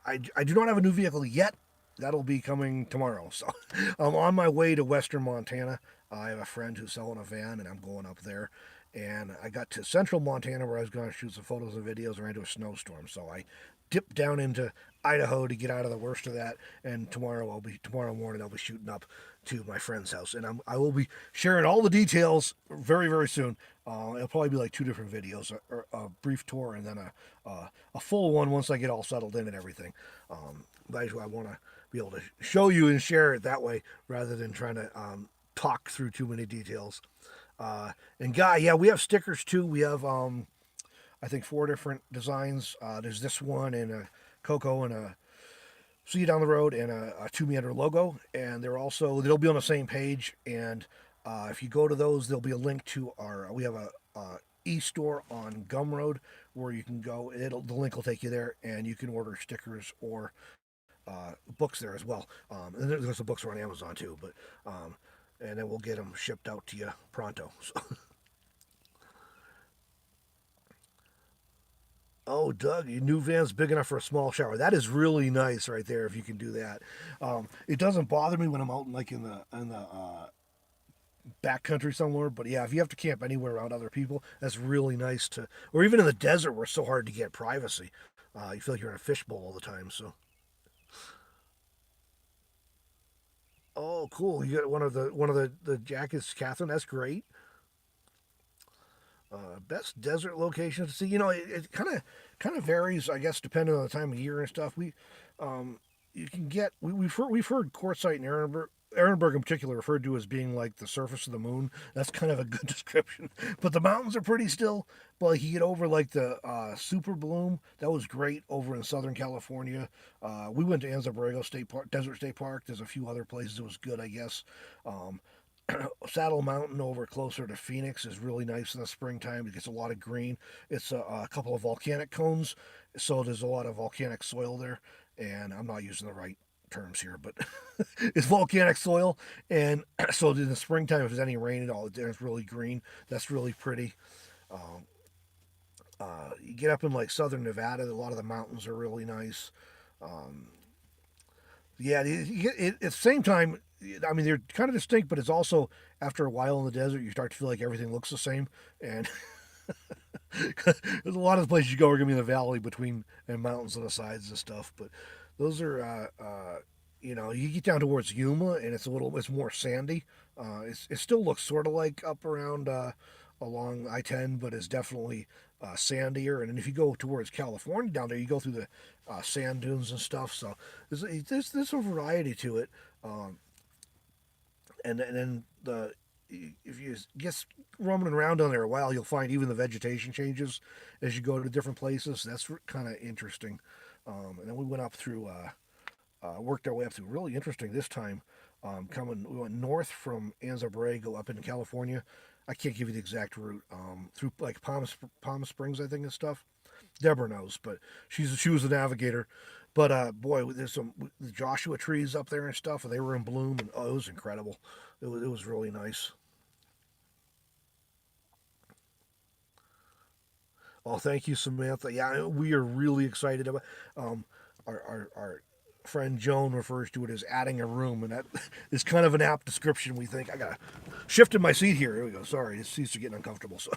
I do not have a new vehicle yet. That'll be coming tomorrow. So I'm on my way to Western Montana. I have a friend who's selling a van, and I'm going up there. And I got to Central Montana where I was going to shoot some photos and videos and ran into a snowstorm. So I dipped down into Idaho to get out of the worst of that. And tomorrow morning I'll be shooting up to my friend's house, and I will be sharing all the details very very soon. It'll probably be like two different videos, a brief tour and then a full one once I get all settled in and everything. But I want to be able to show you and share it that way rather than trying to talk through too many details. And Guy, yeah, we have stickers too. We have I think four different designs. There's this one and a Coco and a See You Down the Road and a 2 Meander logo, and they'll be on the same page. And if you go to those, there'll be a link to we have a e-store on Gumroad where you can go. The link will take you there, and you can order stickers or books there as well. And there's some books are on Amazon too, but and then we'll get them shipped out to you pronto. So, Oh, Doug, your new van's big enough for a small shower. That is really nice right there. If you can do that, it doesn't bother me when I'm out in like in the backcountry somewhere. But yeah, if you have to camp anywhere around other people, that's really nice to. Or even in the desert where it's so hard to get privacy, you feel like you're in a fishbowl all the time. So, oh, cool. You got one of the jackets, Catherine. That's great. Best desert location to see. It kind of varies, I guess, depending on the time of year and stuff. You can get we've heard Quartzsite and Ehrenberg in particular referred to as being like the surface of the moon. That's kind of a good description. But the mountains are pretty still. But like you get over like the Super Bloom, that was great over in Southern California. We went to Anza State Park, Desert State Park. There's a few other places it was good, I guess. Um, Saddle Mountain over closer to Phoenix is really nice in the springtime. It gets a lot of green. It's a couple of volcanic cones, so there's a lot of volcanic soil there. And I'm not using the right terms here, but it's volcanic soil. And so in the springtime, if there's any rain at all, it's really green. That's really pretty. Um, you get up in like southern Nevada, a lot of the mountains are really nice. Um, yeah, at the same time, I mean, they're kind of distinct, but it's also after a while in the desert, you start to feel like everything looks the same. And there's a lot of the places you go are going to be in the valley between and mountains on the sides and stuff. But those are, you get down towards Yuma, and it's more sandy. It still looks sort of like up around along I-10, but it's definitely sandier. And then if you go towards California down there, you go through the sand dunes and stuff. So there's a variety to it. Um, and then if you get roaming around down there a while, you'll find even the vegetation changes as you go to different places. That's kind of interesting. And then we went up through, worked our way up through really interesting this time. We went north from Anza Borrego up into California. I can't give you the exact route. Through like Palm Springs, I think, and stuff. Deborah knows, but she was the navigator. But boy, there's some Joshua trees up there and stuff, and they were in bloom, and oh, it was incredible. It was really nice. Oh, thank you, Samantha. Yeah, we are really excited about. Um, our friend Joan refers to it as adding a room, and that is kind of an apt description. We think I got to shift in my seat here. Here we go. Sorry, this seats are getting uncomfortable. So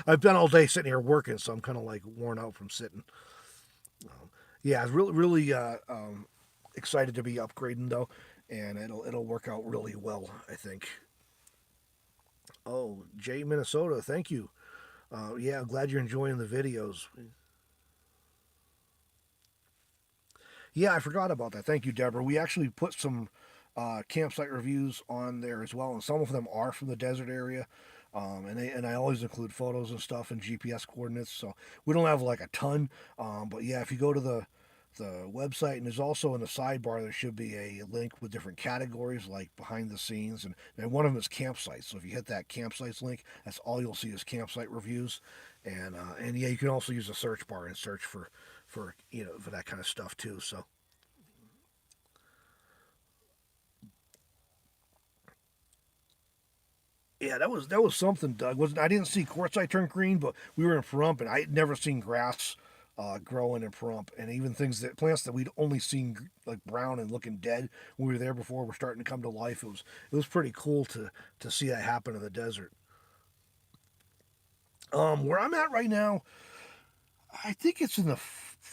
I've been all day sitting here working, so I'm kind of like worn out from sitting. Yeah, it's really excited to be upgrading though, and it'll work out really well. I think. Oh, Jay, Minnesota, thank you. Yeah, I'm glad you're enjoying the videos. Yeah, I forgot about that. Thank you, Deborah. We actually put some campsite reviews on there as well, and some of them are from the desert area. And I always include photos and stuff and GPS coordinates. So we don't have like a ton, but yeah, if you go to the website, and there's also in the sidebar there should be a link with different categories like behind the scenes, and one of them is campsites. So if you hit that campsites link, that's all you'll see is campsite reviews, and yeah, you can also use a search bar and search for for that kind of stuff too. So yeah, that was something, Doug. Wasn't I didn't see quartzite turn green, but we were in Pahrump, and I'd never seen grass growing in Pahrump, and even plants that we'd only seen like brown and looking dead when we were there before were starting to come to life. It was pretty cool to see that happen in the desert. Where I'm at right now, I think it's in the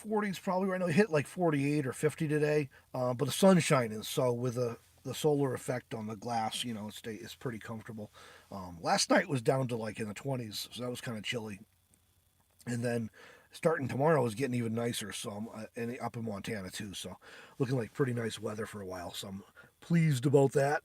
40s probably right now. It hit like 48 or 50 today, but the sun's shining, so with the solar effect on the glass, it's pretty comfortable. Last night was down to like in the 20s, so that was kind of chilly. And then starting tomorrow is getting even nicer. So and up in Montana too. So looking like pretty nice weather for a while. So I'm pleased about that.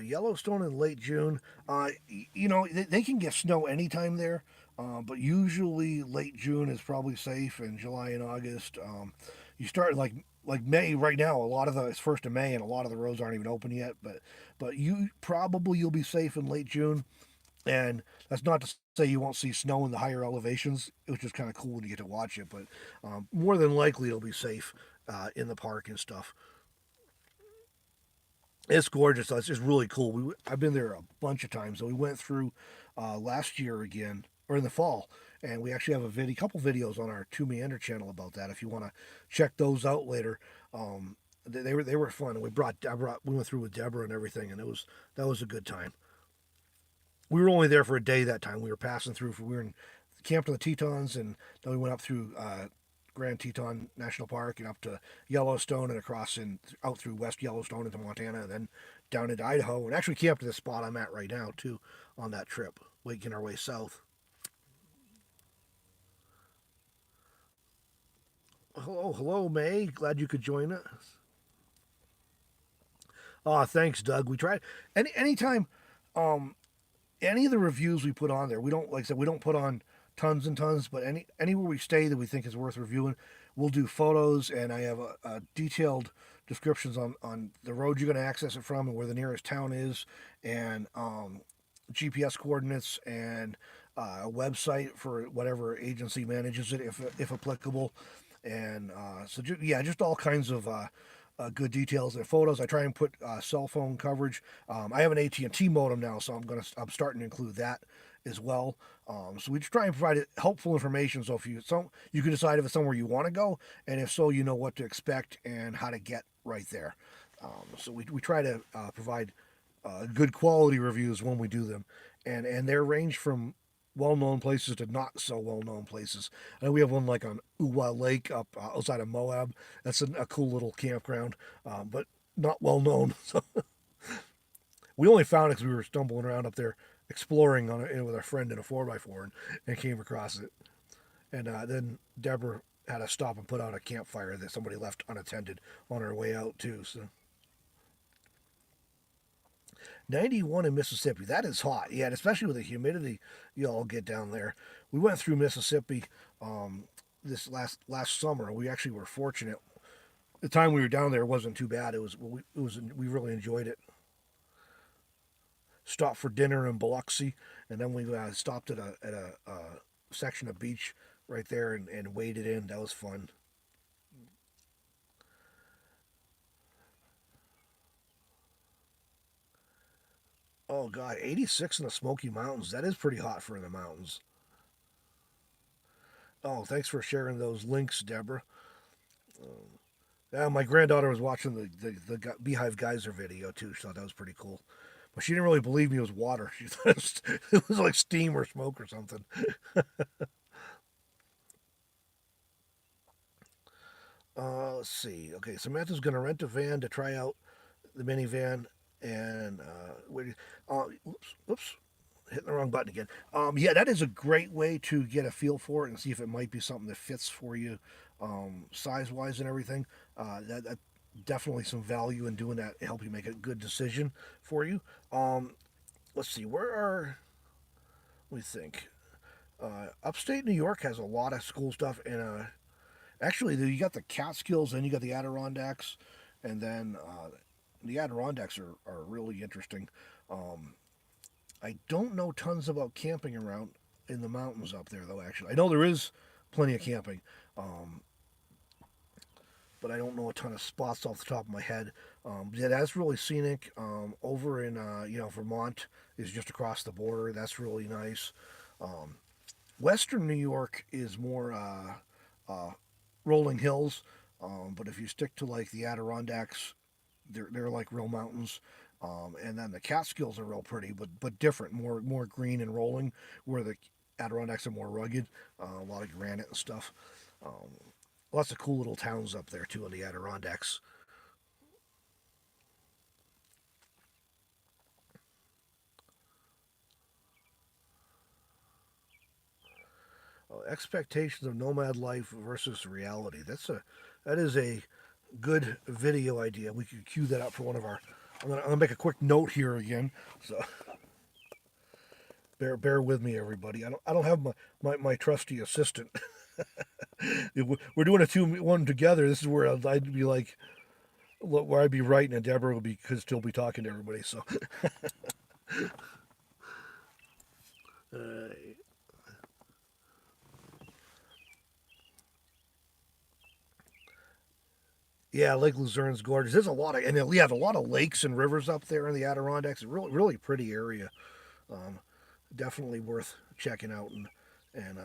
Yellowstone in late June. They can get snow anytime there, but usually late June is probably safe, and July and August. You start like May right now. It's first of May, and a lot of the roads aren't even open yet. But you'll be safe in late June, and that's not to say you won't see snow in the higher elevations, which is kind of cool when you get to watch it. But more than likely, it'll be safe in the park and stuff. It's gorgeous. It's just really cool. I've been there a bunch of times. So we went through last year again, or in the fall, and we actually have couple videos on our Two Meander channel about that. If you want to check those out later, they were fun. We went through with Deborah and everything, and that was a good time. We were only there for a day that time. We were passing through. We were camped on the Tetons, and then we went up through Grand Teton National Park and up to Yellowstone and across and out through West Yellowstone into Montana and then down into Idaho and actually camped at the spot I'm at right now too on that trip, making our way south. Hello, May. Glad you could join us. Oh, thanks, Doug. We tried anytime um, any of the reviews we put on there. We don't like I said we don't put on tons and tons, but anywhere we stay that we think is worth reviewing, we'll do photos and I have a detailed descriptions on the road you're going to access it from and where the nearest town is and GPS coordinates and a website for whatever agency manages it if applicable and yeah, just all kinds of good details and photos. I try and put cell phone coverage. I have an AT&T modem now, so I'm starting to include that as well. So we just try and provide helpful information. So you can decide if it's somewhere you want to go, and if so, you know what to expect and how to get right there. So we try to provide good quality reviews when we do them, and they range from well-known places to not so well-known places. I know we have one like on Uwa Lake up outside of Moab. That's a cool little campground, but not well-known. So we only found it because we were stumbling around up there exploring with our friend in a 4x4 and came across it. And then Deborah had to stop and put out a campfire that somebody left unattended on our way out too. So 91 in Mississippi. That is hot. Yeah, and especially with the humidity you all get down there. We went through Mississippi this last summer. We actually were fortunate. The time we were down there wasn't too bad. We really enjoyed it. Stopped for dinner in Biloxi, and then we stopped at a section of beach right there and waded in. That was fun. Oh God, 86 in the Smoky Mountains. That is pretty hot for in the mountains. Oh, thanks for sharing those links, Deborah. Yeah, my granddaughter was watching the Beehive Geyser video too. She thought that was pretty cool, but she didn't really believe me it was water. She thought it was like steam or smoke or something. Let's see. Okay, Samantha's gonna rent a van to try out the minivan, and oops, hitting the wrong button again. Yeah, that is a great way to get a feel for it and see if it might be something that fits for you, size wise and everything. That definitely some value in doing that. Help you make a good decision for you. Let's see, where are we think? Upstate New York has a lot of school stuff, and actually you got the Catskills and you got the Adirondacks, and then the Adirondacks are really interesting. Um, I don't know tons about camping around in the mountains up there, though. Actually, I know there is plenty of camping, um, but I don't know a ton of spots off the top of my head. Yeah, that's really scenic. Over in Vermont is just across the border. That's really nice. Um, Western New York is more rolling hills, but if you stick to like the Adirondacks, they're like real mountains. And then the Catskills are real pretty, but different, more green and rolling. Where the Adirondacks are more rugged, a lot of granite and stuff. Um, Lots of cool little towns up there too in the Adirondacks. Expectations of nomad life versus reality. That is a good video idea. We could cue that up for one of our. I'm gonna make a quick note here again. So bear with me, everybody. I don't have my trusty assistant. We're doing a 2-1 together. This is where I'd be like, where I'd be writing, and Deborah would be could still be talking to everybody. So, uh, Yeah, Lake Lucerne's gorgeous. There's a lot of, and yeah, a lot of lakes and rivers up there in the Adirondacks. Really, really pretty area. Um, Definitely worth checking out. And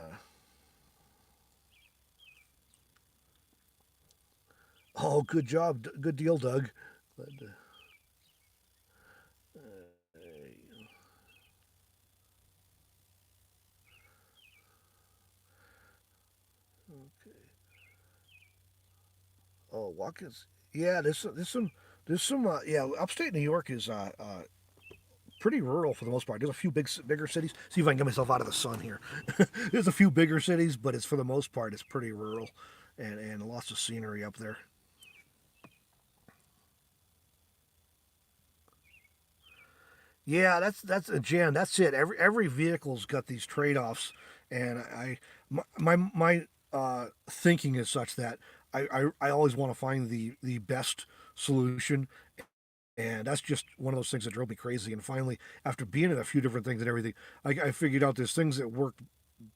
oh, good job, good deal, Doug. But, oh, Watkins. Yeah, there's some. Yeah, upstate New York is pretty rural for the most part. There's a few bigger cities. See if I can get myself out of the sun here. There's a few bigger cities, but it's for the most part it's pretty rural, and lots of scenery up there. Yeah, that's a Jan. That's it. Every vehicle's got these trade offs, and my thinking is such that I always want to find the best solution, and that's just one of those things that drove me crazy. And finally, after being in a few different things and everything, I figured out there's things that work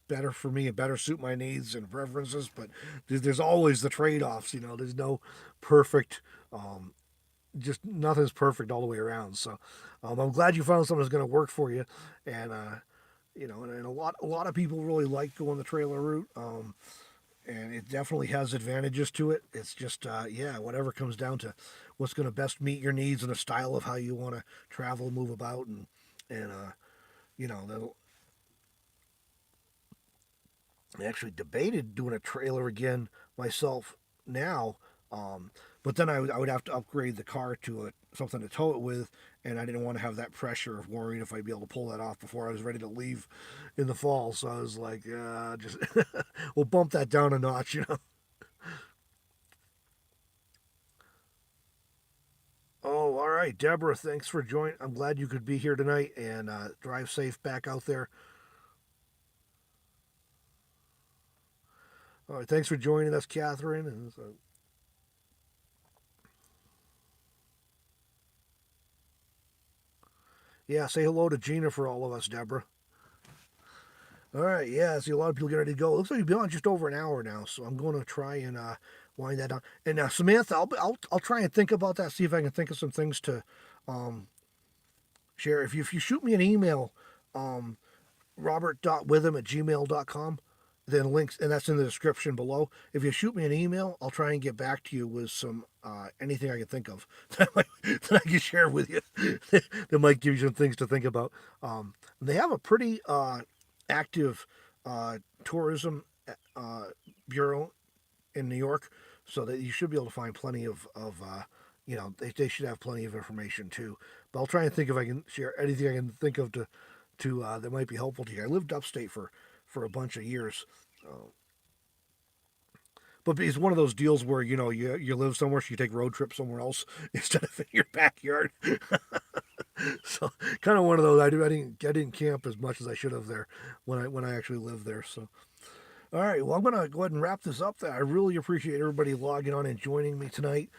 better for me and better suit my needs and preferences. But there's always the trade offs. There's no perfect. Just nothing's perfect all the way around. So I'm glad you found something that's going to work for you, and and a lot of people really like going the trailer route. And it definitely has advantages to it. It's just yeah, whatever comes down to what's going to best meet your needs and the style of how you want to travel, move about, and you know, I actually debated doing a trailer again myself now, um, but then I would have to upgrade the car to something to tow it with, and I didn't want to have that pressure of worrying if I'd be able to pull that off before I was ready to leave in the fall. So I was like, just we'll bump that down a notch. Oh, all right, Deborah. Thanks for joining. I'm glad you could be here tonight, and drive safe back out there. All right, thanks for joining us, Catherine. And yeah, say hello to Gina for all of us, Deborah. All right, yeah, I see a lot of people getting ready to go. It looks like you've been on just over an hour now, so I'm going to try and wind that down. And Samantha, I'll try and think about that. See if I can think of some things to um, share. If you shoot me an email, um, robert.witham@gmail.com, then links, and that's in the description below. If you shoot me an email, I'll try and get back to you with some anything I can think of that I can share with you that might give you some things to think about. They have a pretty active tourism uh, bureau in New York, so that you should be able to find plenty of they should have plenty of information too. But I'll try and think if I can share anything I can think of to that might be helpful to you. I lived upstate for a bunch of years, uh, but it's one of those deals where you live somewhere, so you take road trips somewhere else instead of in your backyard. So kind of one of those. I didn't camp as much as I should have there when I actually lived there. So all right, well I'm gonna go ahead and wrap this up. There, I really appreciate everybody logging on and joining me tonight.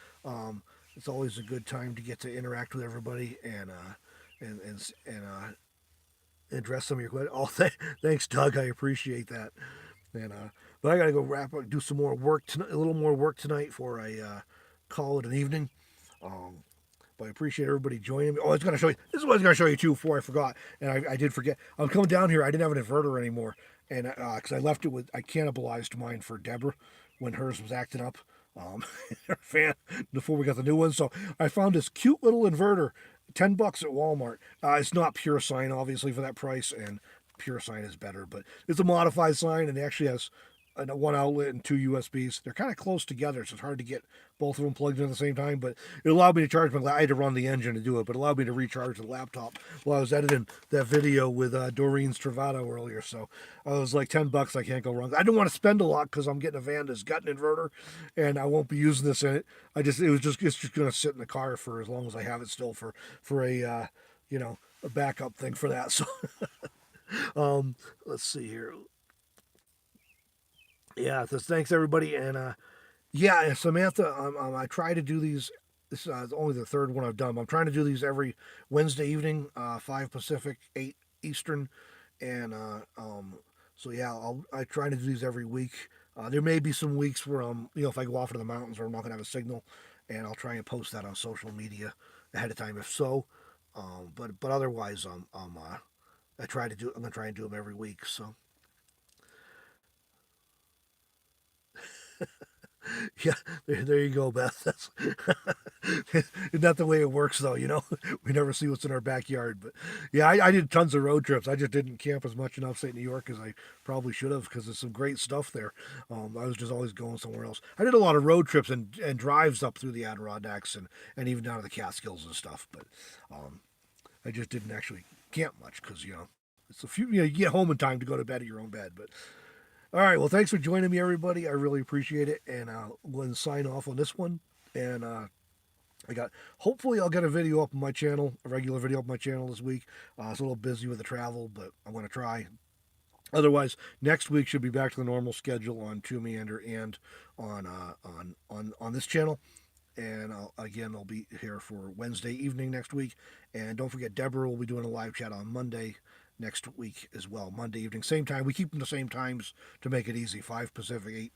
It's always a good time to get to interact with everybody and address some of your questions. Oh, thanks, Doug. I appreciate that. And but I gotta go wrap up, do some more work tonight, a little more work tonight before I call it an evening. Um, but I appreciate everybody joining me. Oh, I was gonna show you. This is what I was gonna show you too before I forgot, and I did forget. I'm coming down here. I didn't have an inverter anymore, and because I left it with, I cannibalized mine for Deborah when hers was acting up. Her fan before we got the new one. So I found this cute little inverter, $10 at Walmart. It's not pure sine, obviously, for that price, and pure sine is better, but it's a modified sine, and it actually has one outlet and two USBs. They're kind of close together, so it's hard to get both of them plugged in at the same time. But it allowed me to charge my. I had to run the engine to do it, but it allowed me to recharge the laptop while I was editing that video with Doreen's Travato earlier. So I was like $10. I can't go wrong. I didn't want to spend a lot because I'm getting a van that's got an inverter, and I won't be using this in it. It's just going to sit in the car for as long as I have it still for a backup thing for that. So let's see here. Yeah, so thanks everybody, and yeah, Samantha, I try to do these. This is only the third one I've done. I'm trying to do these every Wednesday evening, 5 Pacific, 8 Eastern, and so yeah, I try to do these every week. There may be some weeks where if I go off into the mountains where I'm not gonna have a signal, and I'll try and post that on social media ahead of time if so. But otherwise, I'm gonna try and do them every week. So yeah, there you go, Beth. That's isn't that the way it works, though? We never see what's in our backyard. But yeah, I did tons of road trips. I just didn't camp as much in upstate New York as I probably should have because there's some great stuff there. I was just always going somewhere else. I did a lot of road trips and drives up through the Adirondacks and even down to the Catskills and stuff. But I just didn't actually camp much because it's a few. You get home in time to go to bed at your own bed. But all right, well, thanks for joining me, everybody. I really appreciate it, and I'll go ahead and sign off on this one. And hopefully I'll get a video up on my channel, a regular video up on my channel this week. It's a little busy with the travel, but I'm going to try. Otherwise, next week should be back to the normal schedule on Meander and on this channel. And I'll be here for Wednesday evening next week. And don't forget, Deborah will be doing a live chat on Monday next week as well. Monday evening, same time. We keep them the same times to make it easy. 5 Pacific,